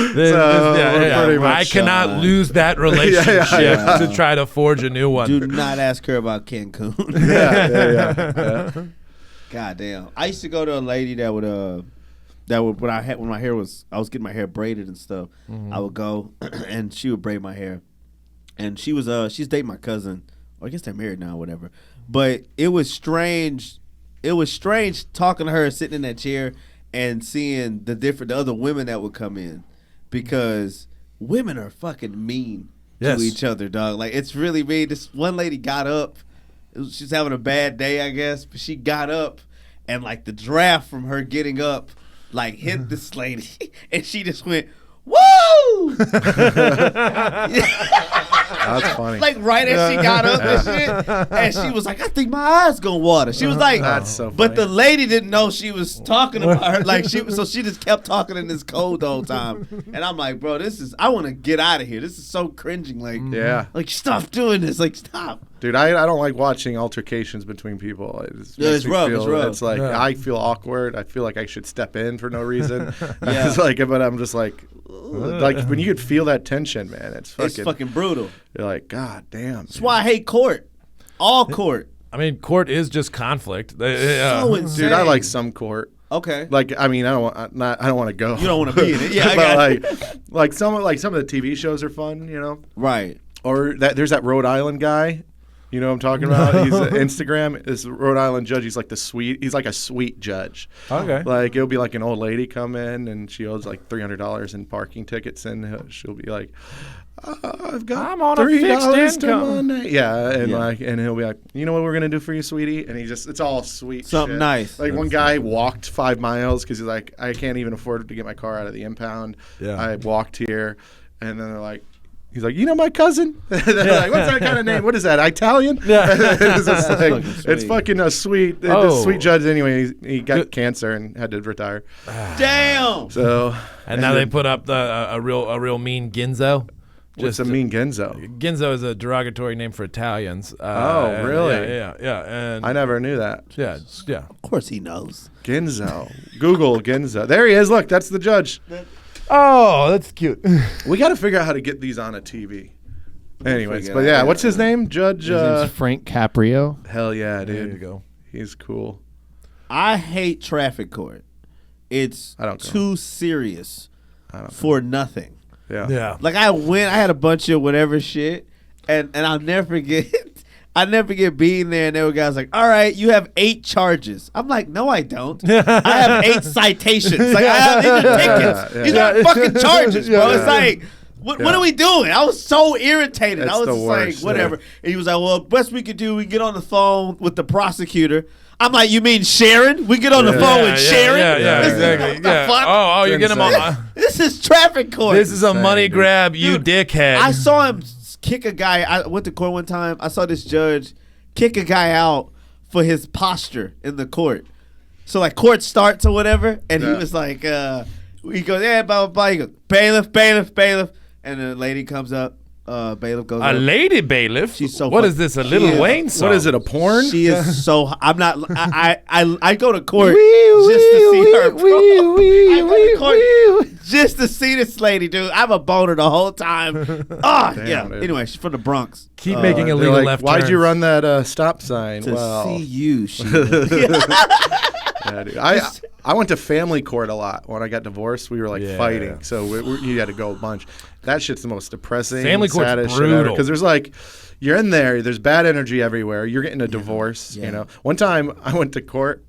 I cannot lose that relationship to try to forge a new one. Do not ask her about Cancun. Yeah. God damn. I used to go to a lady that would when I was getting my hair braided and stuff, I would go and she would braid my hair. And she's dating my cousin. Or I guess they're married now or whatever. But it was strange. It was strange talking to her sitting in that chair and seeing the other women that would come in, because women are fucking mean to each other, dog. Like, it's really mean. This one lady got up. She's having a bad day, I guess, but she got up, and like the draft from her getting up, like hit this lady, and she just went, "Woo!" That's funny. Like right as she got up and shit, and she was like, "I think my eyes gonna water." She was like, That's so but funny. the lady didn't know she was talking about her. Like so she just kept talking in this code the whole time. And I'm like, bro, I want to get out of here. This is so cringing. Like, like stop doing this. Like, stop. Dude, I don't like watching altercations between people. It's rough. It's like I feel awkward. I feel like I should step in for no reason. It's like, but I'm just like when you could feel that tension, man. It's fucking brutal. You're like, God damn. That's why I hate court. All court. I mean, court is just conflict. So insane. Dude, I like some court. Okay. Like, I mean, I don't want to go. You don't want to be in it. Yeah, I but got like some of the TV shows are fun, you know. Right. Or there's that Rhode Island guy. You know what I'm talking about? He's Instagram. This Rhode Island judge. He's like a sweet judge. Okay. Like, it'll be like an old lady come in and she owes like $300 in parking tickets, and she'll be like, I've got I'm on a fixed income. Yeah, and he'll be like, you know what we're gonna do for you, sweetie? And it's all sweet. Something shit. nice. Like, one guy walked 5 miles because he's like, I can't even afford to get my car out of the impound. Yeah. I walked here, and then they're like, he's like, you know my cousin? They're like, what's that kind of name? What is that, Italian? It's fucking a sweet, sweet judge anyway. He got cancer and had to retire. Damn. So, and now they put up a real mean Ginzo. What's a mean Genzo? Ginzo is a derogatory name for Italians. Oh, really? Yeah. And I never knew that. Yeah. Of course he knows. Genzo. Google Genzo. There he is. Look, that's the judge. Oh, that's cute. We got to figure out how to get these on a TV. Anyways, but yeah, what's his name? Judge. His name's Frank Caprio. Hell yeah, dude. There you go. He's cool. I hate traffic court. It's too serious for nothing. Yeah. Like, I had a bunch of whatever shit, and I'll never forget. I never forget being there, and there were guys like, all right, you have 8 charges. I'm like, no, I don't. I have 8 citations. Like, I have these are tickets. These aren't fucking charges, bro. It's like, what are we doing? I was so irritated. It's I was the just worst, like, whatever. And he was like, well, best we could do, we get on the phone with the prosecutor. I'm like, you mean Sharon? We get on the phone with Sharon? Yeah, This is- exactly. what the fuck? Oh, you're getting them on. This is traffic court. This is a money grab, you dickhead. I saw him kick a guy. I went to court one time. I saw this judge kick a guy out for his posture in the court. So, like, court starts or whatever, and he was like, he goes, yeah, blah, blah, blah. He goes, bailiff, bailiff, bailiff. And the lady comes up. Bailiff goes a up. lady bailiff? She's so What fuck- is this, a Lil Wayne song? What is it, a porn? She is so. I'm not. I go to court just to see her. Bro. I go to court just to see this lady, dude. I'm a boner the whole time. Yeah. Dude. Anyway, she's from the Bronx. Keep making They're illegal like, left why'd turns. you run that stop sign? To see you, she. Yeah, dude. I went to family court a lot. When I got divorced, we were like fighting. So you had to go a bunch. That shit's the most depressing, Family court's saddest brutal. shit because there's like, you're in there's bad energy everywhere. You're getting a divorce, you know. One time I went to court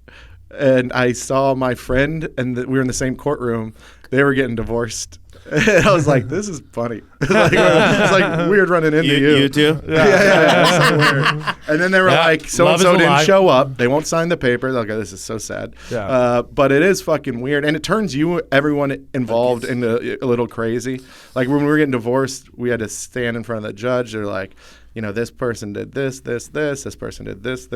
and I saw my friend, and we were in the same courtroom. They were getting divorced. And I was like, this is funny. It's like weird running into you. You too? Yeah. So weird. And then they were like, love so-and-so is didn't alive. show up. They won't sign the papers. Okay, this is so sad. Yeah. But it is fucking weird. And it turns everyone involved into a little crazy. Like, when we were getting divorced, we had to stand in front of the judge. They're like, this person did this person did this.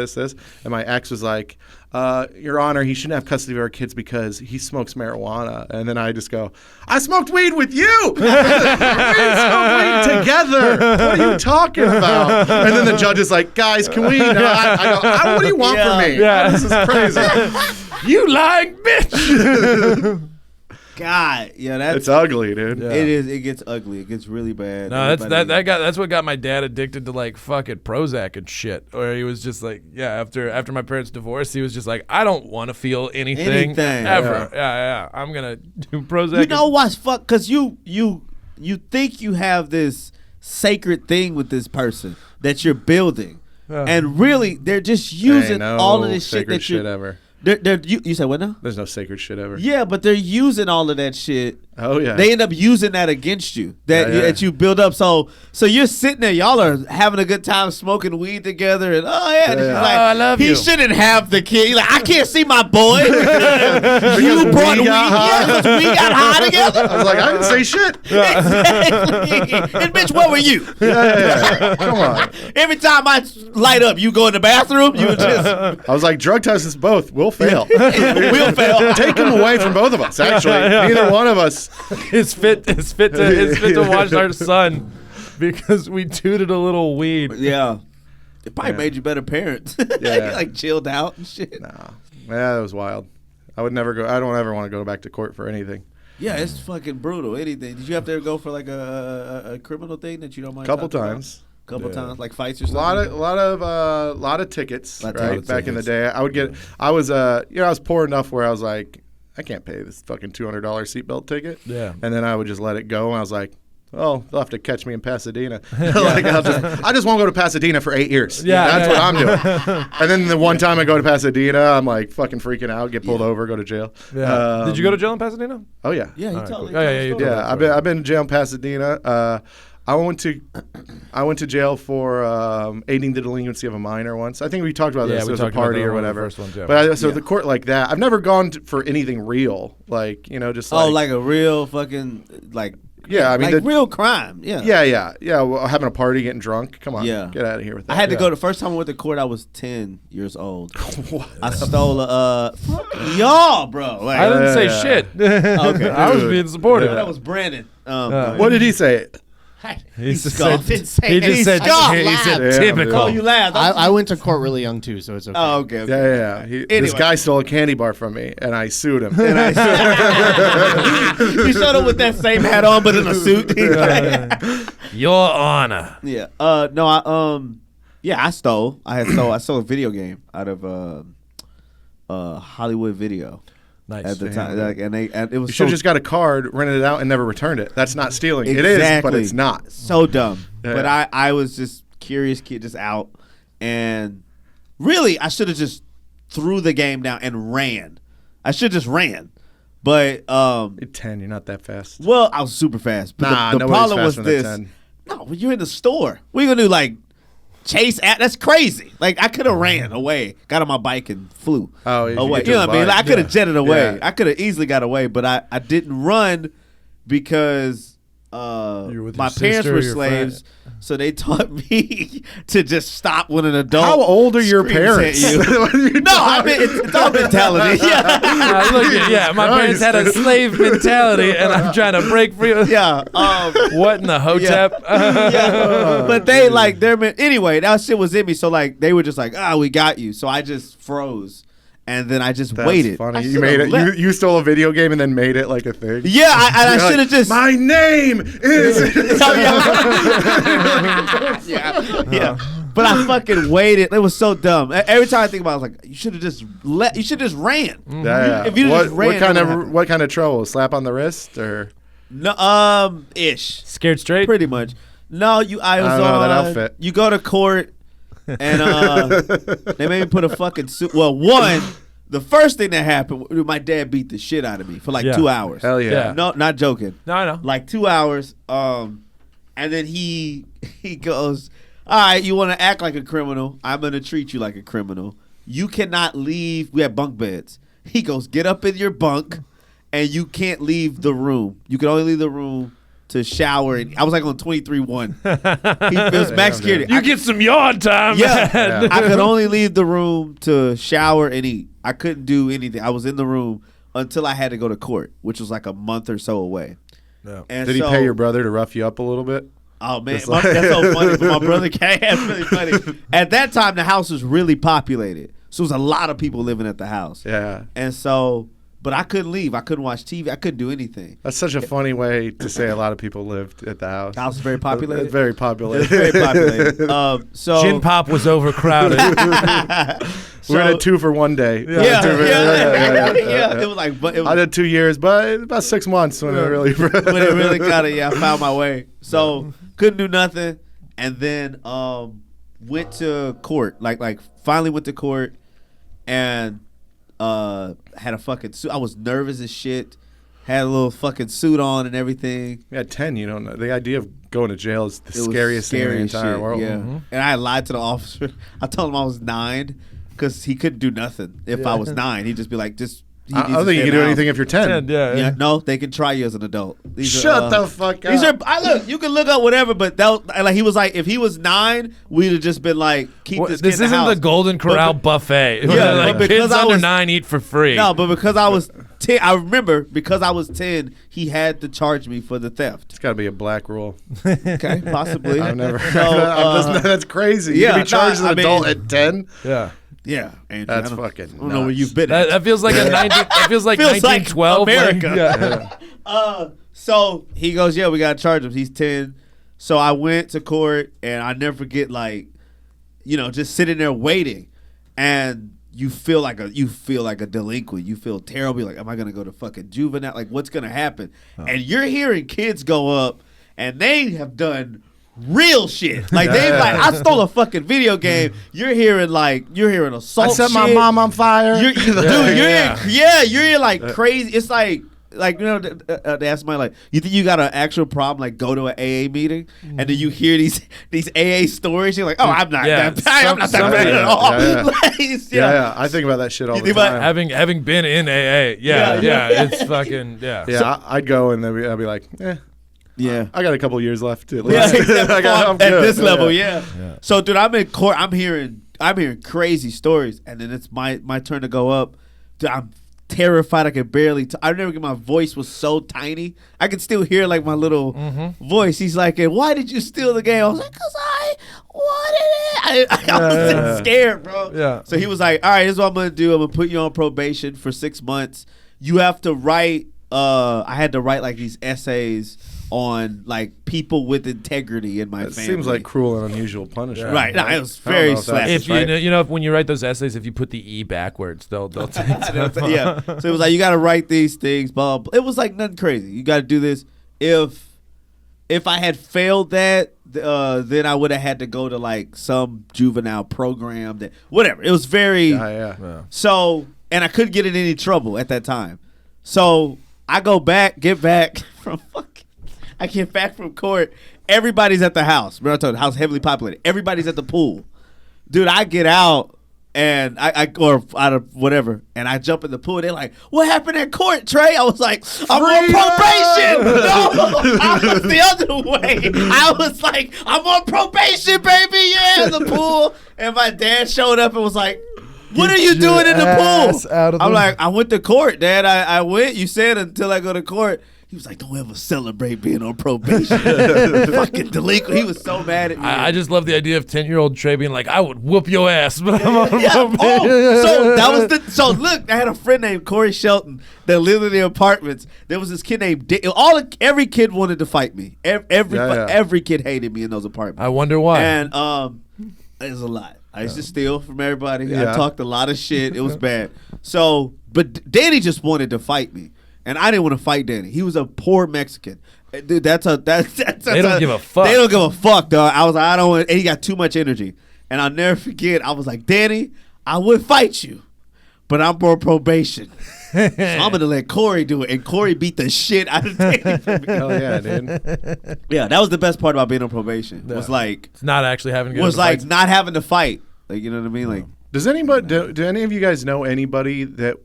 And my ex was like, Your Honor, he shouldn't have custody of our kids because he smokes marijuana. And then I just go, I smoked weed with you. We smoked weed together. What are you talking about? And then the judge is like, guys, can we? I go, what do you want from me? Yeah. This is crazy. You lying bitch. God, that's It's ugly, dude. Yeah. it is. It gets ugly. It gets really bad. No, that's what got my dad addicted to like fucking Prozac and shit. Or he was just like, after my parents' divorce, he was just like, I don't want to feel anything ever. Yeah. I'm gonna do Prozac. You know what's fuck? Because you think you have this sacred thing with this person that you're building, and really they're just using Ain't no all of this shit sacred that shit ever. You said what now? There's no sacred shit ever. Yeah, but they're using all of that shit. Oh yeah. They end up using that against you. That you build up. So you're sitting there, y'all are having a good time smoking weed together, and and she's like, I love he you. shouldn't have the kid. He's like, I can't see my boy. You brought weed. Yeah, we got high together. I was like, I didn't say shit. Exactly. And bitch, what were you? Yeah. Come on. Every time I light up, you go in the bathroom. You just I was like, drug test us both. We'll fail. we'll fail. Take him away from both of us. Actually, neither one of us. It's fit to watch our son because we tooted a little weed. Yeah. It probably made you better parents. Yeah. Like chilled out and shit. Nah. Yeah, that was wild. I would never go. I don't ever want to go back to court for anything. Yeah, it's fucking brutal. Anything. Did you have to go for like a criminal thing that you don't mind? Couple talking about? times. Couple times, like fights or A something. lot of tickets. Lot of Right tickets. back in the day, I would get. I was poor enough where I was like, I can't pay this fucking $200 seatbelt ticket. Yeah. And then I would just let it go. And I was like, oh, they'll have to catch me in Pasadena. Like I just won't go to Pasadena for 8 years. Yeah, That's yeah, what I'm doing. And then the one time I go to Pasadena, I'm like fucking freaking out, get pulled over, go to jail. Yeah. Did you go to jail in Pasadena? Oh yeah. Yeah, he Alright, totally. cool. Yeah, you did. Yeah, I've been in jail in Pasadena. I went to jail for aiding the delinquency of a minor once. I think we talked about Yeah, this. we It was a talked about party that or on one of the whatever. first ones, yeah. But the court like that. I've never gone for anything real, like just like a real fucking like. Yeah, I mean, like real crime. Yeah. Yeah. Well, having a party, getting drunk. Come on, Yeah. get out of here with that. I had to go. The first time I went to court, I was 10 years old. I stole y'all, bro. Like, I didn't say Yeah. shit. Okay. I was being supportive. that was Brandon. What did he say? He scoffed. said, Didn't say he just said, scoffed. he said Damn, typical. Oh, you laughed. I went to court really young too, so it's okay. Oh, okay. Yeah. This Anyway. guy stole a candy bar from me, and I sued him. You showed up with that same hat on, but in a suit. Your Honor. Yeah. No. I stole. I stole a video game out of Hollywood Video Nice. at the time. Like, and it was You should have just got a card, rented it out, and never returned it. That's not stealing. It is, but it's not. so dumb. Yeah. But I was just curious kid, just out, and really I should have just threw the game down and ran. I should have just ran. But At 10, you're not that fast. well, I was super fast. But Nah, the nobody's problem was faster than this. 10. No, when you're in the store, what are you gonna do? Like chase at? That's crazy. Like I could have ran away, got on my bike and flew Oh, you away. could You know just what I mean? bike. Like, I could have jetted away. Yeah. I could have easily got away, but I didn't run because were with my your parents sister or were your slaves, so they taught me to just stop when an adult. How old are your screams at parents? you. What are you No, I mean it's all mentality. Yeah. Look, my parents had a slave mentality, and I'm trying to break free. Yeah. What in the hotep? Yeah. But they like anyway, that shit was in me. So like they were just like, we got you. So I just froze. And then I just That's waited. funny. I You should've made it. left. You stole a video game and then made it like a thing. Yeah, I You're should have like, just. My name is. Oh, yeah. But I fucking waited. It was so dumb. Every time I think about it, I was like, you should have just You should have just ran. Yeah. If you what, just ran, what kind it of wouldn't happen. what kind of trouble? Slap on the wrist or? No, ish. Scared straight? Pretty much. No, I was I don't know that outfit. You go to court, and they made me put a fucking suit. Well, the first thing that happened, my dad beat the shit out of me for like Yeah. 2 hours. Hell yeah. Yeah. No, not joking. No, I know. Like 2 hours. And then he goes, all right, you want to act like a criminal? I'm going to treat you like a criminal. You cannot leave. We have bunk beds. He goes, get up in your bunk, and you can't leave the room. You can only leave the room to shower, and I was like on 23-1. He feels back security. You get some yawn time. Yeah, man. I could only leave the room to shower and eat. I couldn't do anything. I was in the room until I had to go to court, which was like a month or so away. Yeah. And Did he so- pay your brother to rough you up a little bit? Oh man, It's like- that's so funny. But my brother came. That's really funny. At that time, the house was really populated, so it was a lot of people living at the house. Yeah. And so, but I couldn't leave. I couldn't watch TV. I couldn't do anything. That's such a funny way to say a lot of people lived at the house. The house is very populated. It's very It's populated. very populated. So Gin Pop was overcrowded. We're in a 2 for 1 day. Yeah, Yeah. yeah. It was like, but it was I did 2 years, but about 6 months when it really. when it really kind of, I found my way. So couldn't do nothing, and then went to court. Like finally went to court, and had a fucking suit. I was nervous as shit. Had a little fucking suit on and everything. Yeah, 10. You don't know. The idea of going to jail is the It was scariest thing in the scary as entire shit, world. Yeah, and I lied to the officer. I told him I was 9 because he couldn't do nothing if I was 9. He'd just be like, just. He I needs don't to think you stay can do in the anything house. if you're 10. Yeah, no, they can try you as an adult. Shut the fuck These up. are. Look, you can look up whatever, but like he was like, if he was 9, we'd have just been like, keep Well, this. this kid in isn't the the house. Golden Corral buffet. Yeah, like but because kids I under was- 9 eat for free. No, but because I was 10, I remember because I was 10, he had to charge me for the theft. It's got to be a black rule. Okay, possibly. I've never. So, that's crazy. yeah, you can be charged no, as an I adult mean- at 10. Yeah. yeah, Andrew, That's I don't- fucking I don't know where nuts. you've been. That, at. that feels like a 19. That feels like Feels like 1912. America. yeah. So he goes, yeah, we got to charge him. He's 10. So I went to court, and I never forget, like, just sitting there waiting, and you feel like a delinquent. You feel terrible. You're like, am I gonna go to fucking juvenile? Like, what's gonna happen? And you're hearing kids go up, and they have done real shit. Like I stole a fucking video game. You're hearing assault. I set my shit. mom on fire. Dude, you're in like crazy. It's like they ask somebody like, you think you got an actual problem? Like go to an AA meeting, and then you hear these AA stories. You're like, oh, I'm not Yeah, that bad. I'm not that some- bad at yeah, all. yeah. Like, it's- yeah. I think about that shit all You the think about time. Having been in AA, yeah, it's fucking yeah. Yeah, I'd go and I'd be like, yeah. I got a couple years left at Yeah, least. I'm at good. this level, Yeah. yeah. So, dude, I'm in court. I'm hearing crazy stories, and then it's my turn to go up. Dude, I'm terrified. I could barely. I remember my voice was so tiny. I could still hear like my little voice. He's like, "And why did you steal the game?" I was like, "Cause I wanted it." I was scared, bro. Yeah. So he was like, "All right, here's what I'm gonna do. I'm gonna put you on probation for 6 months. You have to write." I had to write like these essays on like people with integrity in my It family. seems like cruel and unusual punishment. Right. No, it was I don't very know if that's- slap. If you when you write those essays, if you put the E backwards, they'll take it. Yeah. So it was like you got to write these things. Blah, blah. It was like nothing crazy. You got to do this. If I had failed that, then I would have had to go to like some juvenile program. That whatever. It was very. Yeah. So and I couldn't get in any trouble at that time. So I get back from fucking. I get back from court. Everybody's at the house. Remember I told you, the house heavily populated. Everybody's at the pool. Dude, I get out and or out of whatever, and I jump in the pool. They're like, "What happened at court, Trey?" I was like, "I'm on probation." No, I was the other way. I was like, "I'm on probation, baby." Yeah, in the pool. And my dad showed up and was like, "What are you doing in the ass pool?" out of I'm the- like, "I went to court, Dad. I went. You said until I go to court." He was like, "Don't ever celebrate being on probation." Fucking delinquent. He was so mad at me. I just love the idea of 10-year-old Trey being like, I would whoop your ass, but I'm on Yeah, probation. so that was so look, I had a friend named Corey Shelton that lived in the apartments. There was this kid named every kid wanted to fight me. Every kid hated me in those apartments. I wonder why. And it was a lot. I used to steal from everybody. Yeah. I talked a lot of shit. It was bad. So, but Danny just wanted to fight me, and I didn't want to fight Danny. He was a poor Mexican. Dude, that's They don't give a fuck. They don't give a fuck, dog. I was like, I don't want. And he got too much energy, and I'll never forget. I was like, Danny, I would fight you, but I'm on probation. So I'm gonna let Corey do it, and Corey beat the shit out of Danny. For me. Hell yeah, dude. Yeah, that was the best part about being on probation. Was like It's not actually having good was like fights. not having to fight. Like, you know what I mean? Like, Does anybody do any of you guys know anybody that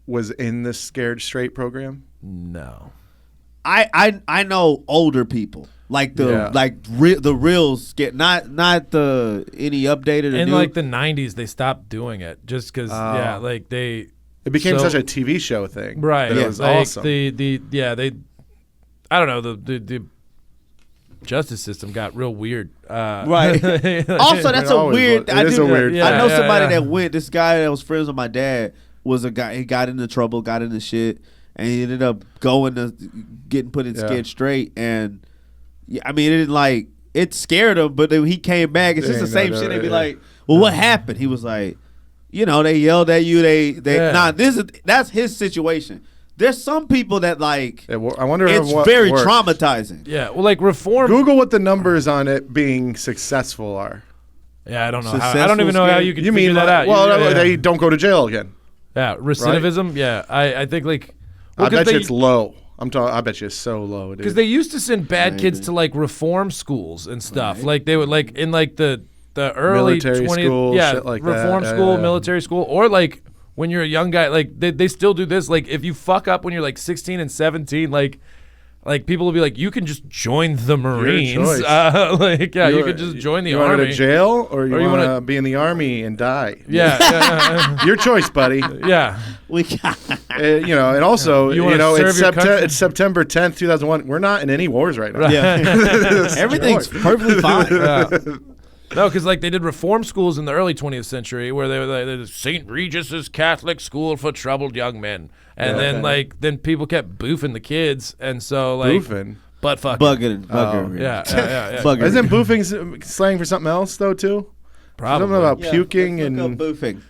was in the Scared Straight program? No. I know older people. Like the the real skit, not the any updated or In new. like the 90s, they stopped doing it just because like they. It became So- such a TV show thing. Right. That it was like awesome. they I don't know, the justice system got real weird. Right. Also, that's It a always weird. was. It is a weird Yeah, I know yeah, somebody yeah. that went. This guy that was friends with my dad was a guy. He got into trouble, got into shit, and he ended up getting put in Scared Straight. And yeah, I mean, it didn't like it scared him, but then he came back. It's just the same shit. They'd be like, "Well, what happened?" He was like, "You know, they yelled at you. That's his situation." There's some people that like. I wonder It's what very works. traumatizing. Yeah, well, like reform. Google what the numbers on it being successful are. Yeah, I don't know. Successful I don't even know how scared- you can You figure mean that out. well, yeah. they don't go to jail again. Yeah, recidivism. Yeah, I think like. I bet they, you it's low. I bet you it's so low, dude. because they used to send bad kids to like reform schools and stuff. Like they would like in like the early Military 20th, school, yeah, shit like that. reform Yeah, school, yeah. military school, or like when you're a young guy, like they still do this. Like if you fuck up when you're like 16 and 17, like people will be like, you can just join the Marines. choice. You could just join the you want to army. go to jail or you Or you want to wanna- be in the army and die. Yeah, Your choice, buddy. yeah. We got. And also, You wanna serve your country? it's September 10th, 2001. We're not in any wars right now. Yeah. That's the Everything's choice. perfectly fine. Yeah. No, because like they did reform schools in the early 20th century, where they were like St. Regis's Catholic School for Troubled Young Men, and then people kept boofing the kids, and so like Boofing. butt fucking. Bugger. Yeah. Bugger. Isn't boofing slang for something else though too? Probably. Something about puking let's look and up boofing.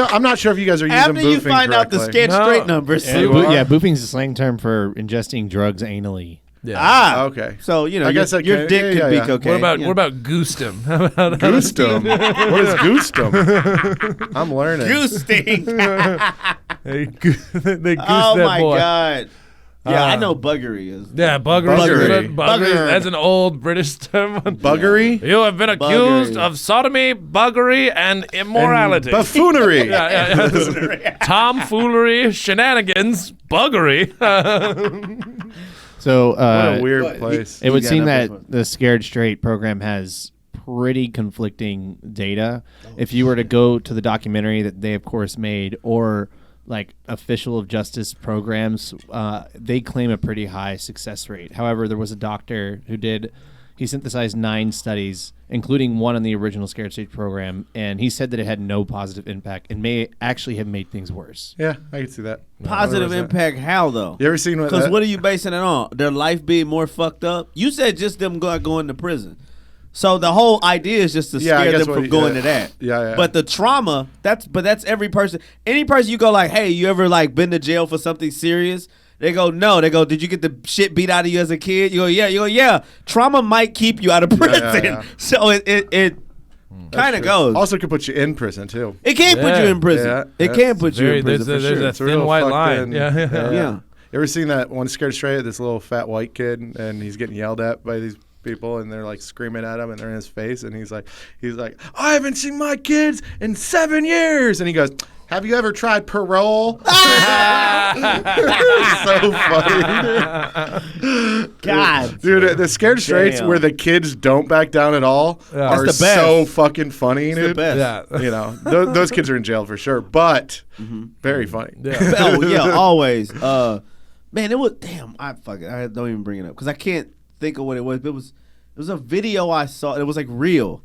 I'm not sure if you guys are using After boofing you find out the correctly. Scared No. Straight numbers. Yeah. You are? Yeah, boofing is a slang term for ingesting drugs anally. Yeah. Okay. So you know, I guess I your can- dick yeah, could yeah, be yeah. cocaine. What about goostum? How about Goostum. What is goostum? I'm learning. goosting? they goose Oh that my boy. god. Yeah, I know buggery is. Yeah, buggery. Buggery. Buggery. That's an old British term. Buggery. You have been accused Buggery. of sodomy, buggery, and immorality. Buffoonery. yeah. Tomfoolery, shenanigans, buggery. So What a weird place. it would You seem got that that the Scared Straight program has pretty conflicting data. If you were to go to the documentary that they, of course, made, or like official of justice programs, they claim a pretty high success rate. However, there was a doctor who he synthesized 9 studies, including one on the original Scared Straight program, and he said that it had no positive impact and may actually have made things worse. Yeah, I can see that. Positive 100%. impact? How though? You ever seen what? Because what are you basing it on? Their life being more fucked up? You said just them going to prison. So the whole idea is just to Yeah, I scare guess them what from going to that. Yeah. But the trauma, that's every person. Any person you go like, hey, you ever like been to jail for something serious? They go, no. They go, did you get the shit beat out of you as a kid? You go, yeah. You go, yeah. Trauma might keep you out of prison. yeah. So it kind of goes. Also could put you in prison too. It can put you in prison. Yeah, It that's can put you in prison There's for sure. a It's a thin real white fucked line. in- Yeah. Yeah. You ever seen that one Scared Straight? This little fat white kid, and he's getting yelled at by these people, and they're like screaming at him, and they're in his face, and he's like, I haven't seen my kids in 7 years, and he goes, have you ever tried parole? So funny, God. dude. The Scared Straights Damn. where the kids don't back down at all are That's the best. so fucking funny, It's dude. the best. Yeah. You know, those kids are in jail for sure, but very funny. Yeah. Oh yeah, always. Man, it was damn. I don't even bring it up because I can't think of what it was. But it was a video I saw. It was like real,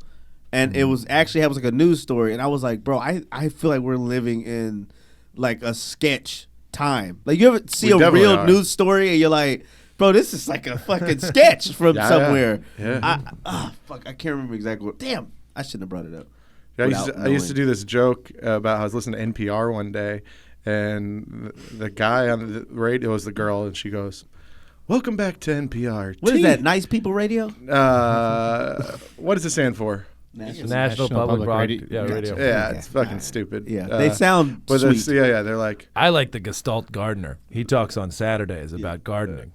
and it was actually was like a news story. And I was like, bro, I feel like we're living in like a sketch time. Like you ever see We a definitely real are. news story and you're like, bro, this is like a fucking sketch from Yeah, somewhere. yeah. Fuck, I can't remember exactly what. Damn, I shouldn't have brought it up. I without used to knowing. do this joke about how I was listening to NPR one day, and the guy on the radio was the girl, and she goes, "Welcome back to NPR." What is that? Nice People Radio? What does it stand for? National Public Radio. Radio. Yeah, it's fucking stupid. Yeah, they sound but sweet. it's- yeah, they're like, I like the Gestalt gardener. He talks on Saturdays about gardening.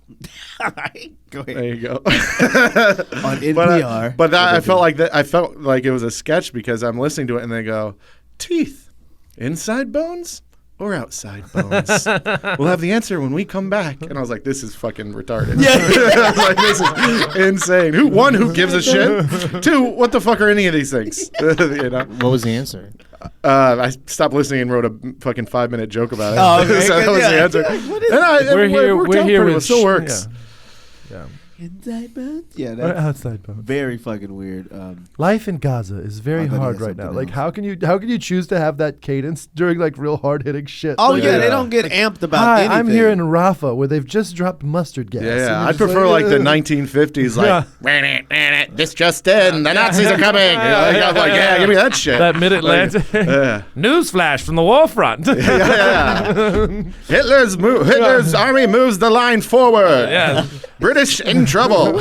Go there ahead. you go. On NPR. But I felt like that. I felt like it was a sketch because I'm listening to it, and they go, teeth, inside bones, or outside bones? We'll have the answer when we come back. And I was like, this is fucking retarded. Yeah. I was like, this is insane. Who gives a shit? 2, what the fuck are any of these things? You know? What was the answer? I stopped listening and wrote a fucking 5-minute joke about it. Oh, okay, So that was the answer. We're here. We're here with. It still works. Yeah. Inside bones? Yeah, Or that's outside bones. very fucking weird. Life in Gaza is very I thought he hard had right now. something Like, else. how can you choose to have that cadence during like real hard hitting shit? Oh Like, yeah, they Yeah. don't get amped about Hi, anything. I'm here in Rafah where they've just dropped mustard gas. And Yeah, you're I just prefer like the 1950s, like this just in, the Nazis are coming. I'm like, yeah, give me that shit. that mid-Atlantic. Yeah. Newsflash from the war front. Yeah. Hitler's army moves the line forward. Yeah. British in trouble.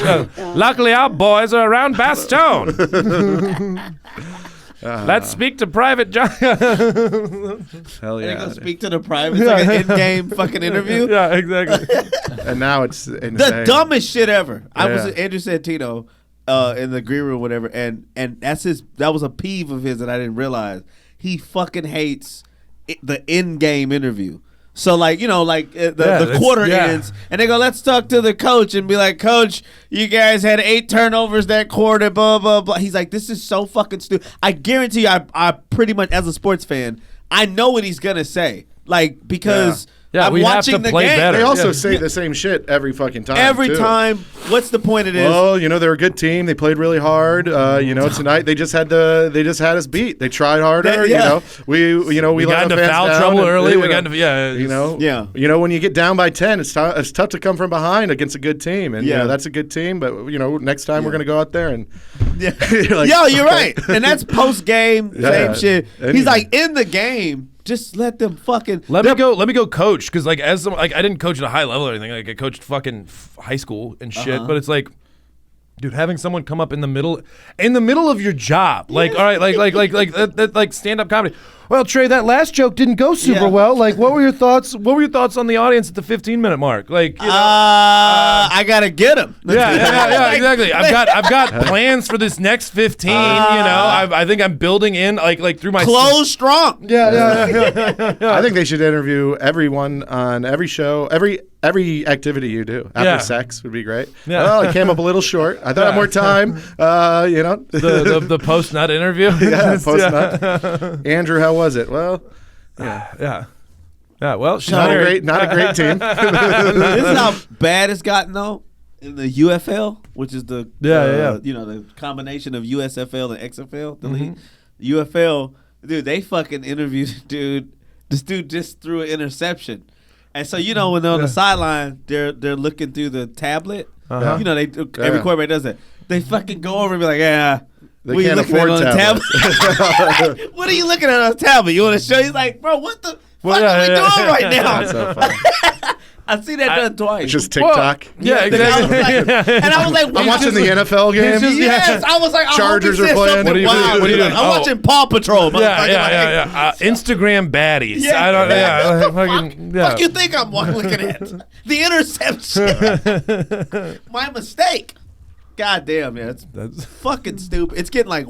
Luckily, our boys are around Bastogne. Let's speak to Private John. Hell They yeah. go speak to the private. It's like an in-game fucking interview. Yeah, exactly. And now it's insane. The dumbest shit ever. I was Yeah. Andrew Santino in the green room, whatever, and that was a peeve of his that I didn't realize. He fucking hates the in-game interview. So like, you know, like the quarter ends and they go, let's talk to the coach and be like, Coach, you guys had 8 turnovers that quarter, blah blah blah. He's like, this is so fucking stupid. I guarantee you, I pretty much, as a sports fan, I know what he's gonna say, like, because Yeah, I'm we have watching to the play game. better. They also Yeah. say the same shit every fucking time. Every too. time. What's the point of this? Well, you know, they're a good team. They played really hard. You know, tonight they just had us beat. They tried harder. Yeah. You know, we We got let into the fans foul down trouble and, early. you We know, got into You know, Yeah. when you get down by 10, it's tough to come from behind against a good team, and you Yeah. know, that's a good team. But you know, next time we're gonna go out there and Yeah. you're like, Yo, you're okay. right. And that's post game, Yeah. same shit. Anything. He's like, in the game, just let them fucking Let me go coach, because like as some, like I didn't coach at a high level or anything. Like I coached fucking high school and shit. But it's like, dude, having someone come up in the middle of your job, like all right, like stand up comedy. Well, Trey, that last joke didn't go super Yeah. well. Like, what were your thoughts? What were your thoughts on the audience at the 15-minute mark? Like, you know, I gotta get him. yeah, Like, exactly. I've got plans for this next 15. You know, I think I'm building in like through my close strong. Yeah. I think they should interview everyone on every show, every activity you do. After Yeah. sex would be great. Yeah. Well, it came up a little short. I thought I had more time. You know, the post nut interview. yeah, post nut. Andrew, how was it? Well, Yeah. Well, she's not married. a great team. This is how bad it's gotten though. In the UFL, which is the you know, the combination of USFL and XFL, the league. UFL, dude, they fucking interviewed this dude just threw an interception. And so, you know, when they're on the sideline, they're looking through the tablet. You know, every quarterback does that. They fucking go over and be like, yeah. They what can't you looking at afford on the tablets. tablet? What are you looking at on the tablet? You want to show? He's like, bro, what the fuck yeah, are we yeah. doing right now? That's so funny. I see that done twice. It's just TikTok. Yeah, I was exactly. like, and I was like, I'm watching the NFL game. Yes, I was like, I Chargers hope he are said playing. something What are you wild. doing? What are you doing? I'm Oh. watching Paw Patrol. Yeah. Instagram baddies. Yeah. I don't. Yeah. What the Fucking, yeah. fuck you think I'm looking at? The interception. My mistake. God damn, yeah, it's fucking stupid. It's getting like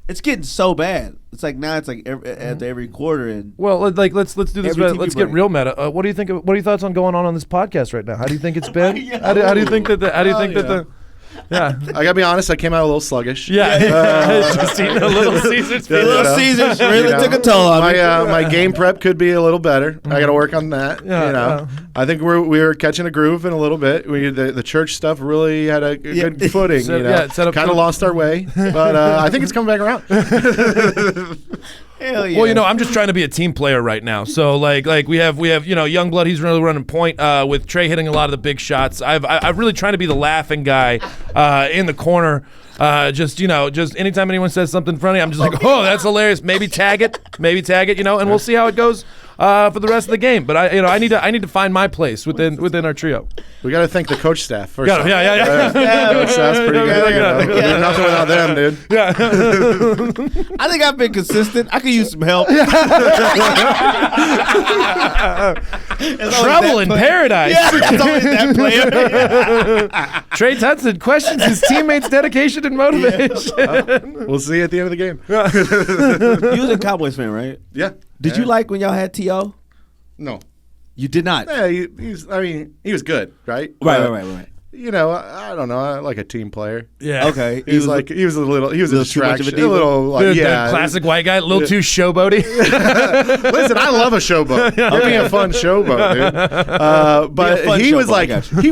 it's getting so bad. It's like now it's like after every quarter and Well, like let's do this. Every TV Let's get break. real meta. What do you think? What are your thoughts on going on this podcast right now? How do you think it's been? Yeah. How do you think that? How do you think that the? Yeah. I gotta be honest. I came out a little sluggish. Yeah. Just eating a Little Caesars Yeah, pizza. Little Caesars really took a toll on me. My game prep could be a little better. I got to work on that. Yeah, you know, I think we were catching a groove in a little bit. The church stuff really had a good footing. So, you know, yeah, it set up kind of some- lost our way, but I think it's coming back around. Hell yeah. Well, you know, I'm just trying to be a team player right now. So like we have you know Youngblood. He's really running point with Trey hitting a lot of the big shots. I'm really trying to be the laughing guy in the corner. Just anytime anyone says something funny, I'm just like, oh, that's hilarious. Maybe tag it, you know, and we'll see how it goes for the rest of the game. But I need to find my place within our trio. We got to thank the coach staff first. Yeah. Coach staff's pretty good. You know. We're nothing without them, dude. I think I've been consistent. I could use some help. Trouble in paradise. Yeah, it's always that player. Trey Tutson questions his teammates' dedication and motivation. We'll see you at the end of the game. You was a Cowboys fan, right? Yeah. Did you like when y'all had T.O.? No. You did not. Yeah, he was good, right? Right. You know, I don't know. I like a team player. Yeah. Okay. He was a little too much of a distraction. diva? The classic white guy, a little too showboaty. Listen, I love a showboat. Give me a fun showboat, dude. But he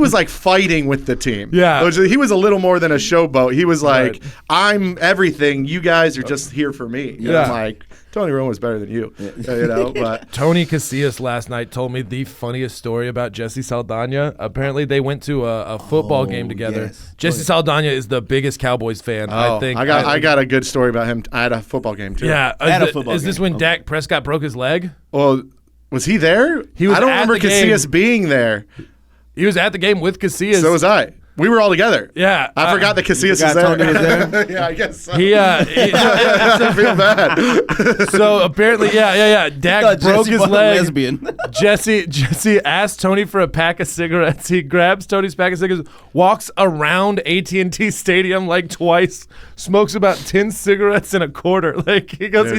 was like fighting with the team. Yeah. He was a little more than a showboat. He was like, Right. I'm everything. You guys are just here for me. And Yeah. I'm like, Tony Romo was better than you. You know, but Tony Casillas last night told me the funniest story about Jesse Saldana. Apparently, they went to a football game together. Yes. Jesse Saldana is the biggest Cowboys fan. I think. I got a good story about him. I had a football game too. Yeah. At a football is this game. when Okay. Dak Prescott broke his leg? Well, was he there? He was I don't at remember the game. Casillas being there. He was at the game with Casillas. So was I. We were all together. Yeah. I forgot that Casillas was forgot there. Tony was there? Yeah, I guess so. I I feel bad. So apparently, yeah. Dak broke his leg. Lesbian. Jesse asked Tony for a pack of cigarettes. He grabs Tony's pack of cigarettes, walks around AT&T Stadium like twice, smokes about 10 cigarettes in a quarter. Like he goes,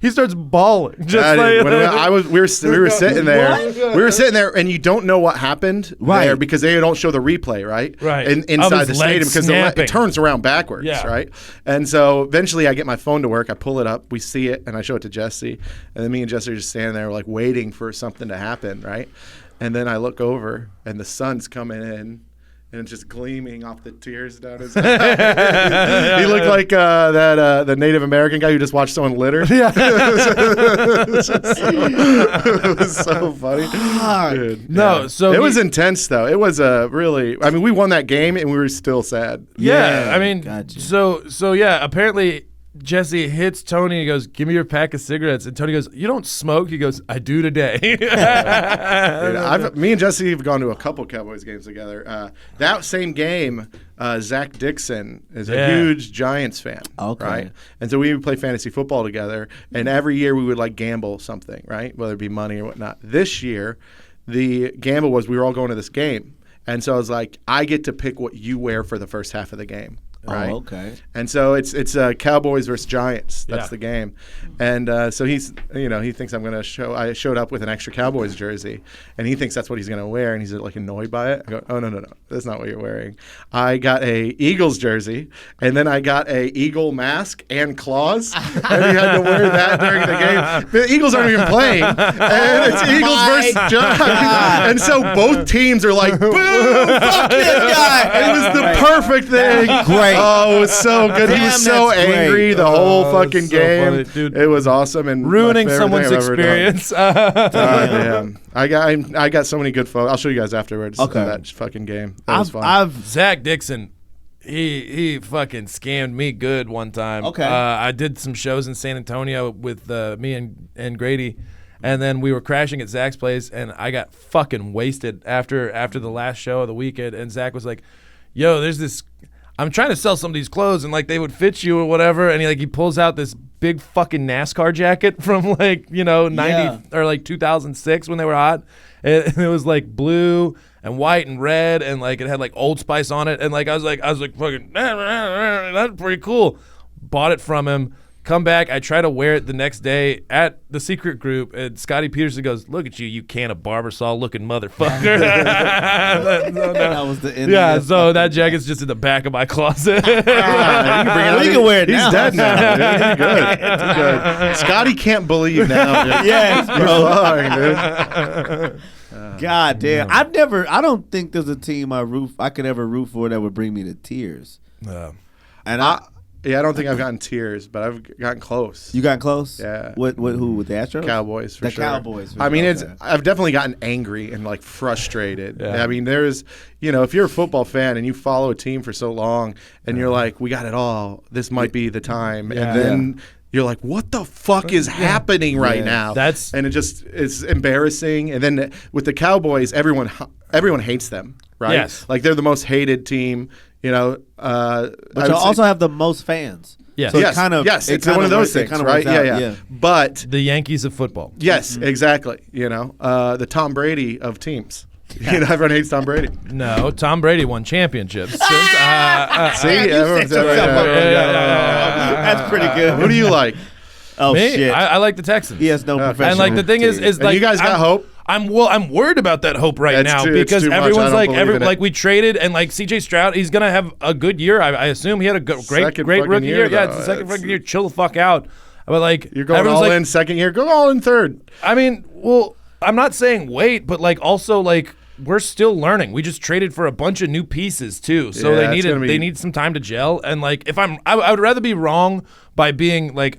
he starts bawling. Just We were sitting there. We were sitting there, and you don't know what happened there because they don't show the replay, right? Right. Inside Of the his stadium leg because snapping. it turns around backwards, Yeah. right? And so eventually, I get my phone to work. I pull it up. We see it, and I show it to Jesse. And then me and Jesse are just standing there, like waiting for something to happen, right? And then I look over, and the sun's coming in. And it's just gleaming off the tears down his head. He looked like the Native American guy who just watched someone litter. Yeah. It was so funny. Dude, No, yeah. so it he- was intense though. It was really. I mean, we won that game and we were still sad. Yeah, I mean, gotcha. so yeah. Apparently, Jesse hits Tony. He goes, "Give me your pack of cigarettes." And Tony goes, "You don't smoke?" He goes, "I do today." Dude, me and Jesse have gone to a couple Cowboys games together. That same game, Zach Dixon is a Yeah. huge Giants fan. Okay. Right? And so we would play fantasy football together, and every year we would like gamble something, right? Whether it be money or whatnot. This year, the gamble was we were all going to this game. And so I was like, I get to pick what you wear for the first half of the game. Right. Oh, okay. And so it's Cowboys versus Giants. That's Yeah. the game. And so he thinks I'm going to show. I showed up with an extra Cowboys jersey, and he thinks that's what he's going to wear, and he's like annoyed by it. I go, oh no, that's not what you're wearing. I got a Eagles jersey, and then I got a Eagle mask and claws, and he had to wear that during the game. The Eagles aren't even playing, and it's Eagles versus Giants, and so both teams are like, boo, fuck this guy. It was the perfect thing. Great. Oh, it was so good. He Damn, was so that's great. angry the whole fucking so game. funny, dude. It was awesome and Ruining my favorite someone's thing I've ever done. experience. Damn. I got so many good photos. I'll show you guys afterwards. Okay. Of that fucking game. That was fun. I've Zach Dixon, he fucking scammed me good one time. Okay. I did some shows in San Antonio with me and Grady, and then we were crashing at Zach's place, and I got fucking wasted after the last show of the weekend. And Zach was like, "Yo, there's this. I'm trying to sell some of these clothes, and like they would fit you or whatever." And he pulls out this big fucking NASCAR jacket from 90 or like 2006 when they were hot. It was like blue and white and red, and like it had like Old Spice on it. And like I was like fucking that's pretty cool. Bought it from him. Come back, I try to wear it the next day at the secret group, and Scotty Peterson goes, "Look at you, you can of Barbasol looking motherfucker." that was the end. Yeah, of so that jacket's just in the back of my closet. You can wear it He's now. dead now. Dude. He's good. He's good. Scotty can't believe now. Dude. Yes, You're bro. fine, dude. God damn. I don't think there's a team I could ever root for that would bring me to tears. And Yeah, I don't think I've gotten tears, but I've gotten close. you got close? Yeah. Who with the Astros? Cowboys for The sure. Cowboys, for I mean, sure. I've definitely gotten angry and like frustrated. Yeah. I mean, there's if you're a football fan and you follow a team for so long and you're like, we got it all. This might be the time, and then you're like, what the fuck is happening right now? And it's embarrassing. And then with the Cowboys, everyone hates them, right? Yes. Like they're the most hated team. But you also have the most fans. Yes. So yes, it's one of those things, right? Yeah. But The Yankees of football. yes, exactly. The Tom Brady of teams. Everyone hates Tom Brady. No, Tom Brady won championships. See, everyone's That's pretty good. Who do you like? Oh Me? shit! I like the Texans. He has no professional. And like the thing is And like you guys got hope? I'm worried about that hope right It's now too- it's because too much. I everyone's don't like believe in it. like we traded and like CJ Stroud, he's gonna have a good year. I assume he had a great Second great fucking rookie year, year. Yeah, it's though. the second It's- fucking year. Chill the fuck out. But like You're going everyone's all like, in second year. Go all in third. I mean, well, I'm not saying wait, but like also like we're still learning. We just traded for a bunch of new pieces too, so Yeah, it's gonna be- they need some time to gel. And like if I would rather be wrong by being like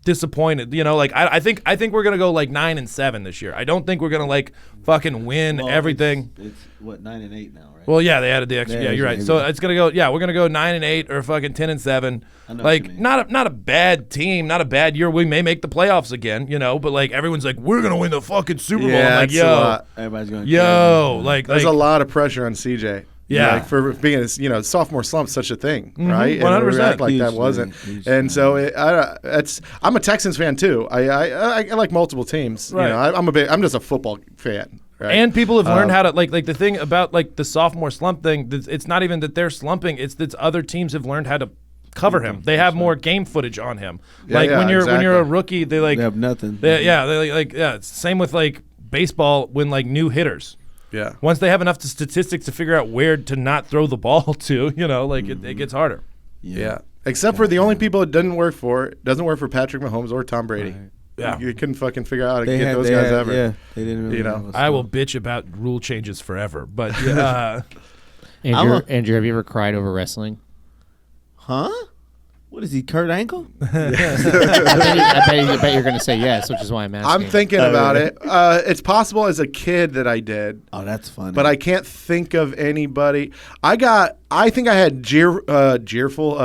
disappointed. Like I think we're gonna go like 9-7 this year. I don't think we're gonna like fucking win everything. It's what 9-8 now, right? Well, yeah, they added the extra. Yeah, you're right. So it's gonna go. Yeah, we're gonna go 9-8 or fucking 10-7. I know what Like you mean. not a bad team, not a bad year. We may make the playoffs again, but like everyone's like, we're gonna win the fucking Super Bowl. Yeah, I'm like, it's a lot. Everybody's going. There's a lot of pressure on CJ. Yeah. Like for being a sophomore slump, such a thing, right? And 100%. we act like that Huge wasn't. thing, huge And thing. so I'm a Texans fan too. I like multiple teams. Right. I'm just a football fan. Right? And people have learned how to like the thing about like the sophomore slump thing. It's not even that they're slumping. It's that other teams have learned how to cover him. They have more game footage on him. Yeah, Like yeah, when you're a exactly. rookie, they like They have nothing. It's same with like baseball when like new hitters. Yeah. Once they have enough statistics to figure out where to not throw the ball to, it gets harder. Yeah. Except for the only people it doesn't work for Patrick Mahomes or Tom Brady. Yeah. You couldn't fucking figure out how to get those guys ever. Yeah, they didn't really You know. know what's I will going bitch about rule changes forever, but Andrew, have you ever cried over wrestling? Huh? What is he, Kurt Angle? I bet you're going to say yes, which is why I'm asking. I'm thinking about it. It's possible as a kid that I did. Oh, that's funny. But I can't think of anybody. I think I had cheerful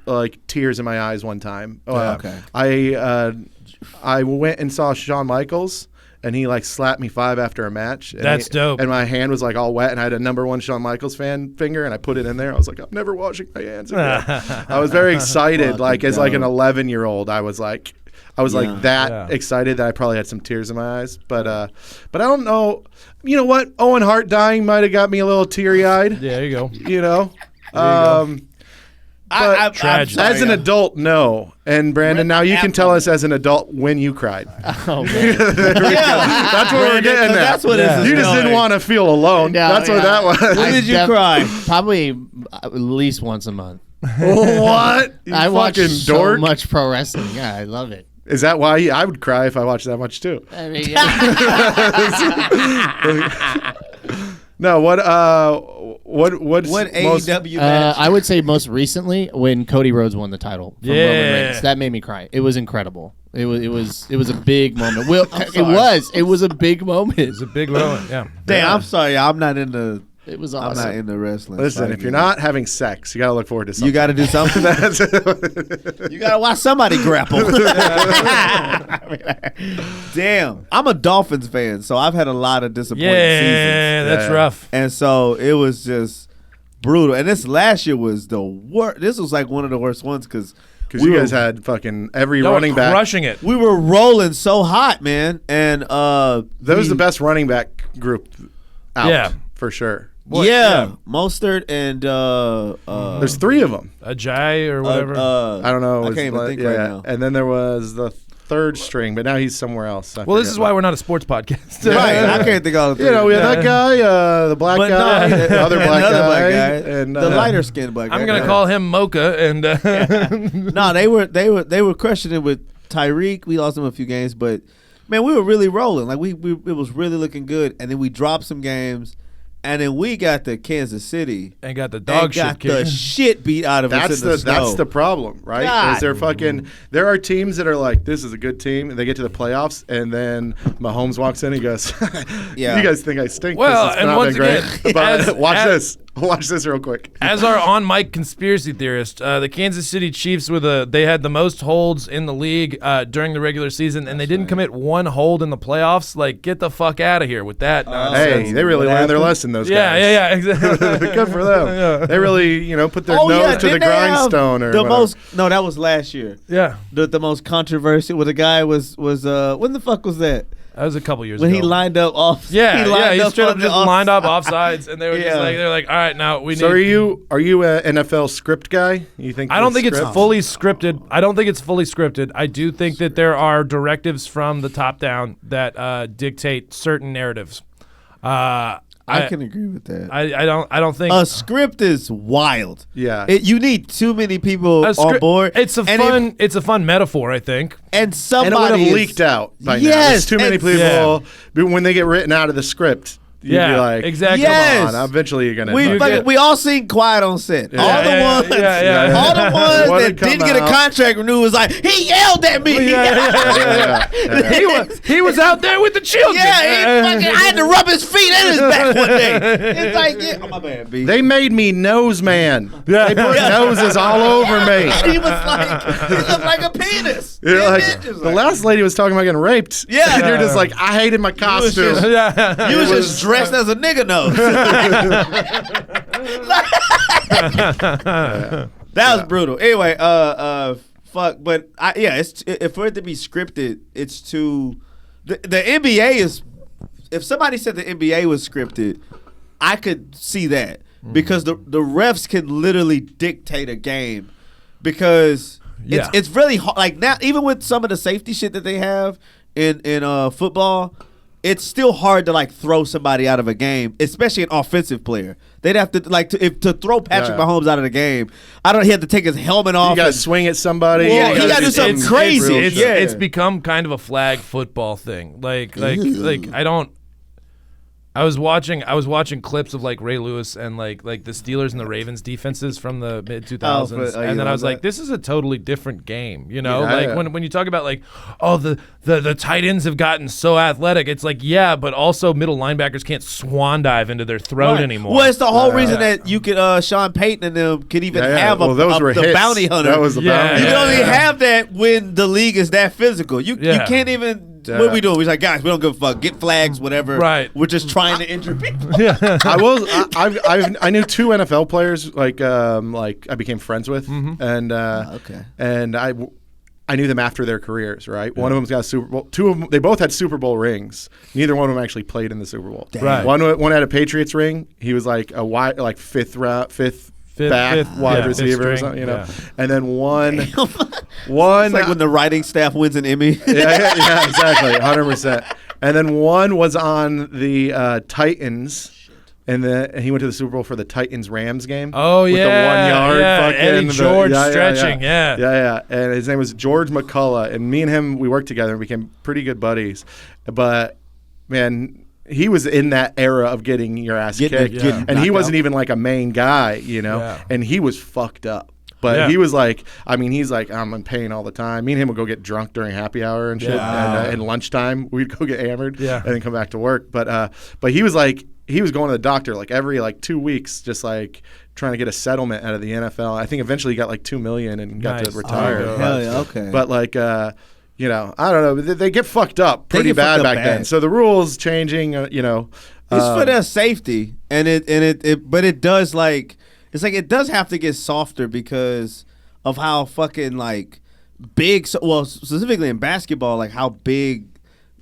like tears in my eyes one time. okay. I went and saw Shawn Michaels, and he like slapped me 5 after a match. And That's dope. And my hand was like all wet, and I had a number 1 Shawn Michaels fan finger, and I put it in there. I was like, I'm never washing my hands again. I was very excited, like as like an 11-year-old. I was like that excited that I probably had some tears in my eyes. But I don't know. You know what? Owen Hart dying might have got me a little teary-eyed. yeah, there you go. You know. But Tragedy. as an adult, no. And Brandon, now you can tell us as an adult when you cried. Oh, man. That's what we're getting at. That's what it is. You just didn't want to feel alone. No, That's what yeah. that was. When did you cry? Probably at least once a month. What? You I watch fucking so dork. much pro wrestling. Yeah, I love it. Is that why I would cry if I watched that much too? I mean, yeah. No, what's What most, AEW match? I would say most recently when Cody Rhodes won the title from Roman Yeah. Reigns. That made me cry. It was incredible. It was a big moment. Well, sorry. it was a big moment. It's a big moment. Yeah. Damn, I'm sorry. I'm not into. It was I'm awesome. not into wrestling. Listen, Sorry, if you're man. not having sex, you got to look forward to something. You got to do something. You got to watch somebody grapple. Damn, I'm a Dolphins fan, so I've had a lot of disappointing seasons. Yeah, that's Yeah. rough. And so it was just brutal. And this last year was the worst. This was like one of the worst ones because Because you guys had fucking every Y'all were running back. crushing it. we were rolling so hot, man. And That was the best running back group out. Yeah. For sure. yeah, Mostert and There's 3 of them. Ajay or whatever. I don't know. I It was can't even like- think right now. And then there was the 3rd string, but now he's somewhere else. well, this is why we're not a sports podcast. Right, I can't think of all the You know, we had that guy, the black But guy, no, the other black another guy, black guy, and the lighter skinned black guy. I'm gonna call him Mocha, and No, they were crushing it with Tyreek. We lost him a few games, but man, we were really rolling. Like we it was really looking good, and then we dropped some games, and then we got to Kansas City and got the and dog shit got the kicked. shit beat out of us That's in the snow. that's the problem, right? God. Is there are teams that are like, this is a good team, and they get to the playoffs, and then Mahomes walks in, and he goes, Yeah. you guys think I stink? 'cause Well, it's and not once been great. again, But as- watch this real quick. As our on-mic conspiracy theorist, the Kansas City Chiefs they had the most holds in the league during the regular season, and they didn't commit one hold in the playoffs. Like, get the fuck out of here with that nonsense. Hey, they really What learned their happened? lesson. Those Yeah, guys. yeah, exactly. Good for them. Yeah. They really, put their Oh, nose yeah, to the didn't they have grindstone or the whatever. most. No, that was last year. Yeah. The most controversial. Where the guy was when the fuck was that? That was a couple years when ago. he lined up off. Yeah, he straight up on the just lined up offsides, and they were Yeah. just like, they're like, all right, now we need. So are you an NFL script guy? You think? I don't think it's script? fully scripted. I don't think it's fully scripted. I do think that there are directives from the top down that dictate certain narratives. I can agree with that. I don't think A script is wild. Yeah. You need too many people on board. It's a and fun metaphor, I think. and And it somebody would have is- leaked out by now. Yes, There's too many and- people. But when they get written out of the script, you'd Yeah, be like, exactly. Yes. Come on, eventually you're gonna. We all seen Quiet on Set. Yeah. All the Yeah, ones, yeah. all the What ones had that didn't come get a out. contract renewed was like, he yelled at me. He was out there with the children. I had to rub his feet and his back one day. It's like, oh, my bad, B. They made me nose man. Yeah. They put noses all over me. He looked like a penis. You're like, It was the last lady was talking about getting raped. Yeah. And you're just like, I hated my costume. just- Yeah. You was just dressed as a nigga nose. That was brutal. Anyway, fuck. But it's for it to be scripted, it's too. The NBA is. If somebody said the NBA was scripted, I could see that because the refs can literally dictate a game because Yeah. it's really hard. Like now, even with some of the safety shit that they have in football, it's still hard to like throw somebody out of a game, especially an offensive player. They'd have to to throw Patrick Yeah. Mahomes out of the game. He had to take his helmet off. You got to and- swing at somebody. Yeah, You he gotta do something crazy. It's become kind of a flag football thing. Like I don't. I was watching clips of like Ray Lewis and like the Steelers and the Ravens defenses from the mid 2000s, you and then I love was like, that. this is a totally different game. You know, Yeah, like yeah. when you talk about like, oh the tight ends have gotten so athletic. It's like but also middle linebackers can't swan dive into their throat Right. anymore. Well, it's the whole reason that you could Sean Payton and them could even have those were the hits. bounty hunter. That was the Yeah. bounty. You can Yeah. only have that when the league is that physical. You can't even. What are we doing? We're like, guys, we don't give a fuck. Get flags, whatever. Right. We're just trying to injure people. I knew two NFL players like I became friends with, and okay. and I knew them after their careers. Right, one of them's got a Super Bowl. Two of them, they both had Super Bowl rings. Neither one of them actually played in the Super Bowl. Right. One had a Patriots ring. He was like a fifth back wide receiver or fifth something, string, and then one It's like when the writing staff wins an Emmy. yeah, exactly, 100%. And then one was on the Titans, and he went to the Super Bowl for the Titans-Rams game. Oh, with yeah, the 1 yard yeah, fucking Eddie George stretching, yeah. yeah. And his name was George McCullough, and me and him we worked together and became pretty good buddies. But man, he was in that era of getting your ass kicked, getting and he knocked wasn't out. even like a main guy, Yeah. and he was fucked up. But Yeah. he was like, he's like, I'm in pain all the time. Me and him would go get drunk during happy hour and shit, and lunchtime we'd go get hammered, Yeah. and then come back to work. But he was like, he was going to the doctor like every 2 weeks, just like trying to get a settlement out of the NFL. I think eventually he got like $2 million and got Nice. to retire. Oh, hell yeah, okay. But like, I don't know. They get fucked up pretty get fucked bad up back bad. then. So the rules changing, It's for their safety, but it does it does have to get softer because of how fucking big. Specifically in basketball, like how big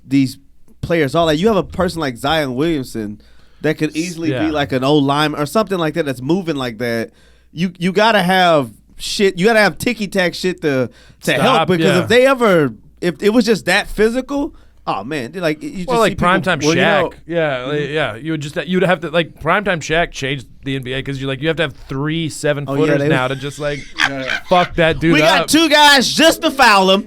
these players are. Like you have a person like Zion Williamson that could easily be like an old lineman or something like that that's moving like that. You gotta have shit. You gotta have ticky tack shit to help because if it was just that physical. Oh man, you just see primetime people, Shaq. You'd have to like primetime Shaq changed the NBA because you have to have 3 7-footers they- now to just fuck that dude We up. got 2 guys just to foul him.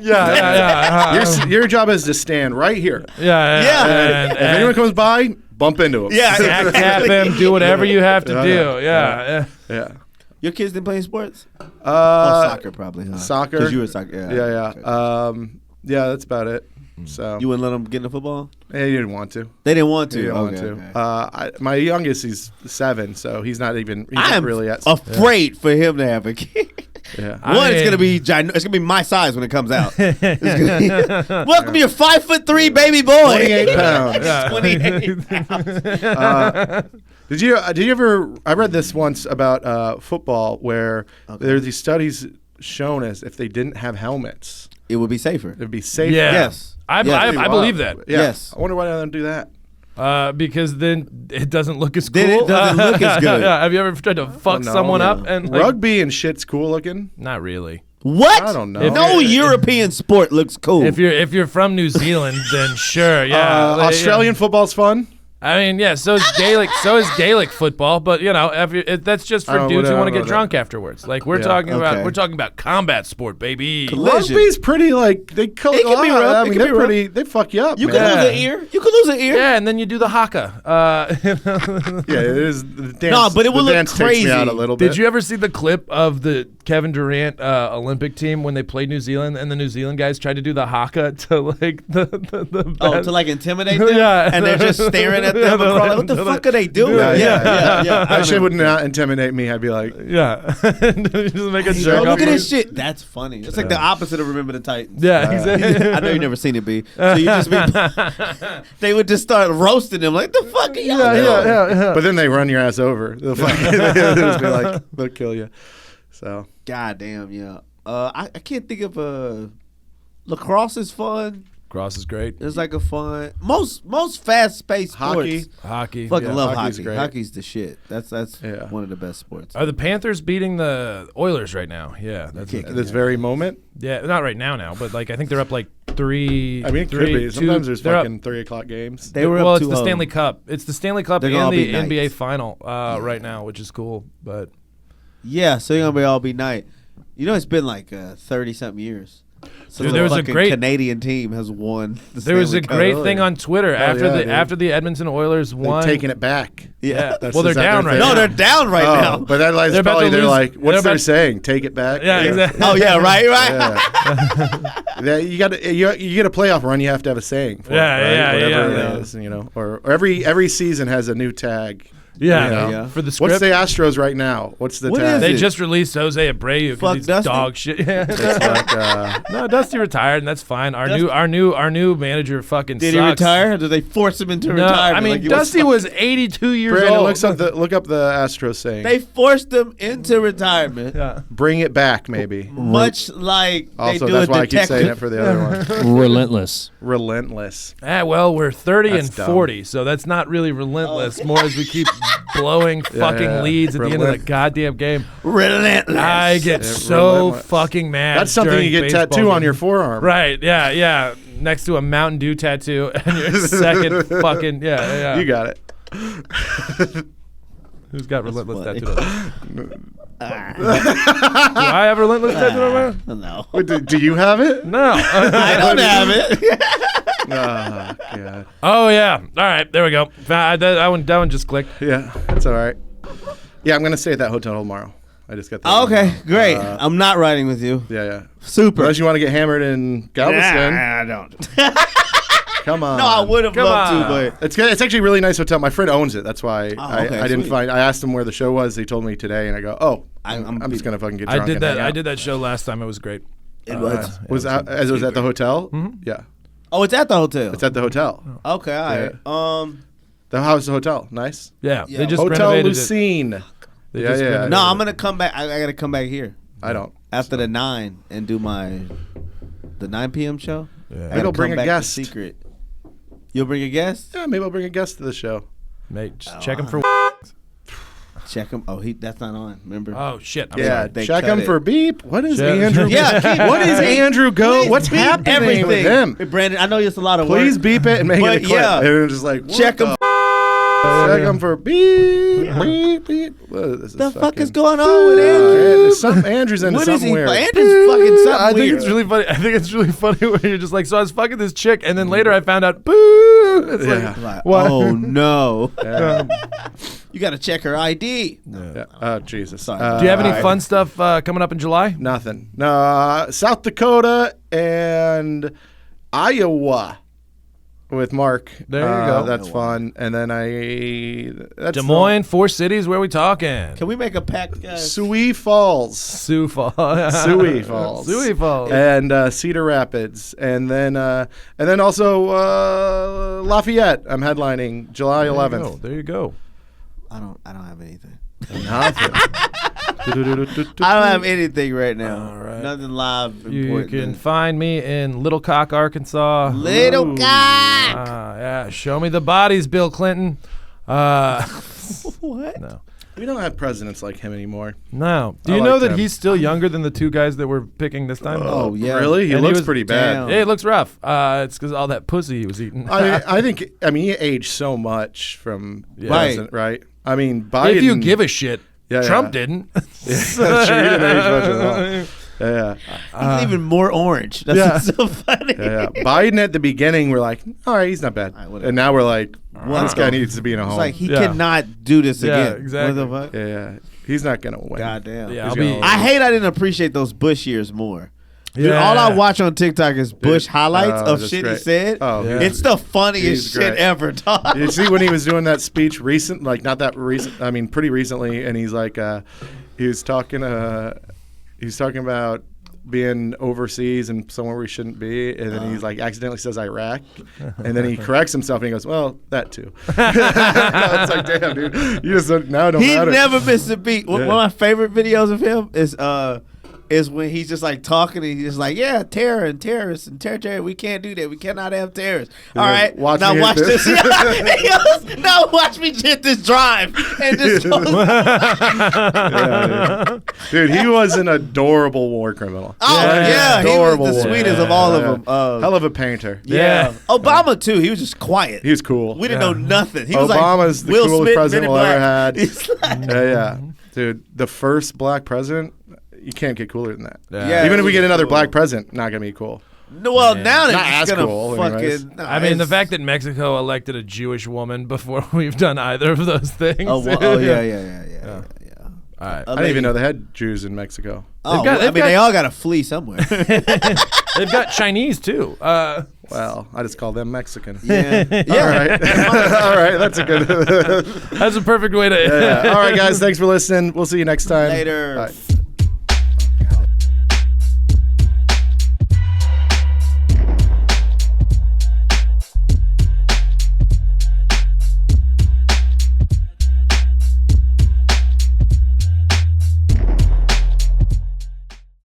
Your job is to stand right here. Yeah. If anyone comes by, bump into him. Yeah. Back tap him, do whatever you have to do. Yeah. Yeah. Your kids didn't play any sports? Soccer probably, huh? Soccer. Because you were soccer. Yeah. Yeah. Okay. Yeah, that's about it. So You wouldn't let them get into football? he didn't want to. They didn't want to. He didn't want Okay. to. My youngest, he's 7, so he's not even. He's I not am really at. afraid for him to have a kid. Yeah. It's gonna be it's gonna be my size when it comes out. Welcome to your 5'3" baby boy. 28 pounds. 28 pounds. Did you ever? I read this once about football where there are these studies shown as if they didn't have helmets, it would be safer. It'd be safer. Yeah. Yes. I Yes. believe that. Yeah. Yes. I wonder why they don't do that. Because then it doesn't look as cool. Then it doesn't look as good. Yeah. Have you ever tried to fuck no. someone Yeah. up and like, Rugby and shit's cool looking. Not really. What? I don't know. No European sport looks cool. If you're from New Zealand, then sure, yeah. Australian football's fun. I mean, yeah. So is Gaelic football, but that's just for dudes who want to get drunk afterwards. Like we're talking about combat sport, baby. Rugby's pretty like they kill It can be rough. I It mean, can they're be rough. pretty. They fuck you up. you man. could lose an ear. You could lose an ear. Yeah, and then you do the haka. Yeah, it is. The dance, No, but it will the look dance takes crazy. me out a little bit. Did you ever see the clip of the Kevin Durant Olympic team when they played New Zealand and the New Zealand guys tried to do the haka to like the Oh, to like intimidate them? Yeah. And they're just staring at them across, like, what the fuck are they doing? Yeah. yeah. That shit would not intimidate me. I'd be like, yeah. Just make a Oh, jerk look off at of this it. shit. That's funny. It's like the opposite of Remember the Titans. Yeah, exactly. I know you've never seen it, B. So you just be, they would just start roasting them like, the fuck are y'all doing? yeah. but then they run your ass over. They'll they'll just be like, they'll kill you. So God damn, yeah. I can't think of lacrosse is fun. Cross is great. It's like a fun most fast paced Hockey. sports. Hockey. Fucking yeah. love hockey's hockey. great. Hockey's the shit. That's Yeah. one of the best sports. Are the Panthers beating the Oilers right now? Yeah, that's Kicking this very moment, yeah. Not right now, but like I think they're up like 3. I mean, it could 3, be. 2 Sometimes there's they're up- fucking 3:00 games. They were well, up it's the 2-0. Stanley Cup. It's the Stanley Cup They're gonna and all the be nice. NBA final right now, which is cool. But Yeah, so you're gonna be all be night. You know, it's been like 30-something years. So Dude, the there was a fucking great- Canadian team has won. there was a Stanley Cup. great thing on Twitter after yeah, dude. after the Edmonton Oilers They've won. taken it back. Yeah. That's- Well, they're is that down their right thing? No, now. they're down right now. But that They're about probably to they're lose- like, what's they're their about- saying? Take it back. Yeah, exactly. Oh yeah, right. Yeah, you got you get a playoff run. You have to have a saying. For Yeah, it, right? yeah, Whatever yeah. it is, or every season has a new tag. Yeah, You know? Yeah. for the What's script. the Astros right now? What's the What tag? is They it? just released Jose Abreu Fuck because he's Dusty? dog shit. It's like, No, Dusty retired, and that's fine. Our new manager fucking Did sucks. he retire? Or did they force him into No, retirement? I mean Like he Dusty was 82 years Brandon, old. look up the Astros saying. They forced him into retirement, Yeah. Bring it back, maybe. much like Also, they do that's a why I keep saying detective. it for the other one. Relentless. Relentless. Well, we're 30 That's and dumb. 40, so that's not really relentless. More as we keep blowing fucking yeah. leads at the end of the Relent- goddamn game. Relentless. I get Yeah, so relentless. fucking mad. That's something during you get baseball tattoo on games. your forearm. Right? Yeah. Next to a Mountain Dew tattoo and your second fucking yeah. You got it. Who's got relentless funny. tattoo? On? Do I have relentless tattoo on my? No, Wait, do you have it? No. I don't have it. Oh, God. Oh yeah. All right. There we go. That one just clicked. Yeah, that's all right. Yeah, I'm going to stay at that hotel tomorrow. I just got that. Okay, great. I'm not riding with you. Yeah. Super. Unless you want to get hammered in Galveston. I don't. Come on. No, I would have Come loved on. to, but It's actually a really nice hotel. My friend owns it. That's why okay, I didn't sweet. find. I asked him where the show was. He told me today, and I go, "Oh, I'm I'm just gonna fucking get I drunk." did and that. hang I out." did that show last time. It was great. it was. Was that, as it was at the hotel? Mm-hmm. Yeah, Oh, it's at the hotel. it's at the hotel. Okay, all right. How's the hotel? Nice. Yeah. Yeah. They just Hotel renovated it. Lucine. They Yeah, just yeah. renovated No, it. I'm gonna come back. I gotta come back here I don't. after the 9 and do the 9 p.m. show. Yeah. I Maybe gotta I'll bring come a back to guest. Secret. You'll bring a guest? Yeah, maybe I'll bring a guest to the show. Mate, just check him for. Check him. Oh, that's not on. Remember? Oh shit! I'm Yeah, sorry. They check cut him it. for beep. What is Check- Andrew? Yeah, What is Andrew go? What's Beep happening everything with him? Hey, Brandon, I know it's a lot of Please work. beep it and make it a But clip. yeah. And it's just like what Check him. Check him for beep beep beep. What is The this fuck is fucking- going on with Andrew? There's some Andrew's into What is something he? weird. Andrew's fucking something I think weird. it's really funny. I think it's really funny when you're just like, so I was fucking this chick, and then later I found out, boo. It's Yeah. Like, What? oh no! Yeah. You got to check her ID. Yeah. Oh Jesus. Sorry. Do you have any Alright. fun stuff coming up in July? Nothing. No, South Dakota and Iowa with Mark. There you go. That's fun. And then that's Des Moines, 4 cities. Where are we talking? Can we make a pact, guys? Sioux Falls. Sioux Falls. Sioux Falls. Sioux Falls. And Cedar Rapids, and then also Lafayette. I'm headlining July 11th. There you go. I don't have anything. Nothing. I don't have anything right now. All right. Nothing live. You important. can find me in Little Cock, Arkansas. Little cock. Yeah, show me the bodies, Bill Clinton. What? No. We don't have presidents like him anymore. No. Do I you know like that them. he's still younger than the two guys that we're picking this time? Oh, yeah. Really? He And he looks was- pretty bad. Damn. Yeah, it looks rough. It's because all that pussy he was eating. I think. I mean, he aged so much from president, right? I mean, Biden. If you give a shit, Yeah, Trump yeah. didn't. That's true. He didn't age much at all. Yeah. He's even more orange. That's yeah. what's so funny. Yeah. Biden at the beginning, we're like, all right, he's not bad. whatever. And now we're like, this guy needs to be in a home. It's like he Yeah. cannot do this Yeah, again. exactly. What the fuck? yeah. He's not going to win. Goddamn. Yeah, He's I'll be. gonna- I hate I didn't appreciate those Bush years more. Dude, Yeah. all I watch on TikTok is Bush highlights Oh, of that's shit he great. said. Oh, Yeah. It's the funniest He's shit great. ever, dog. You see when he was doing that speech not that recent, I mean, pretty recently, and he's like, he was talking about being overseas and somewhere we shouldn't be, and then he's like accidentally says Iraq, and then he corrects himself and he goes, well, that too. It's like, damn, dude, you just don't He matter. never missed a beat. One Yeah. of my favorite videos of him is when he's just like talking and he's just like, yeah, terror and terrorists and terror. We can't do that. We cannot have terrorists. All Yeah, right, watch now me hit watch this. this. He goes, now watch me hit this drive and just goes, Yeah, dude, he was an adorable war criminal. oh yeah, he Adorable was the war. sweetest of all of Yeah. them. Hell of a painter. Yeah. Obama too. He was just quiet. He was cool. We didn't know nothing. He was Obama's like the Will coolest Smith, president Men in we'll ever Black. had. He's like, Yeah. Dude, the first black president, you can't get cooler than that. Yeah, Even if we it get was another cool. black president, not gonna be cool. no, well, now they're Not just as gonna cool, fucking. anyways. no, I mean, the it's- fact that Mexico elected a Jewish woman before we've done either of those things. Oh, yeah. All right. I didn't even know they had Jews in Mexico. Oh, got- well, I they've mean, got- they all got to flee somewhere. They've got Chinese too. Well, I just call them Mexican. yeah, All right. All right. That's a good. That's a perfect way to. Yeah. All right, guys. Thanks for listening. We'll see you next time. Later. All right.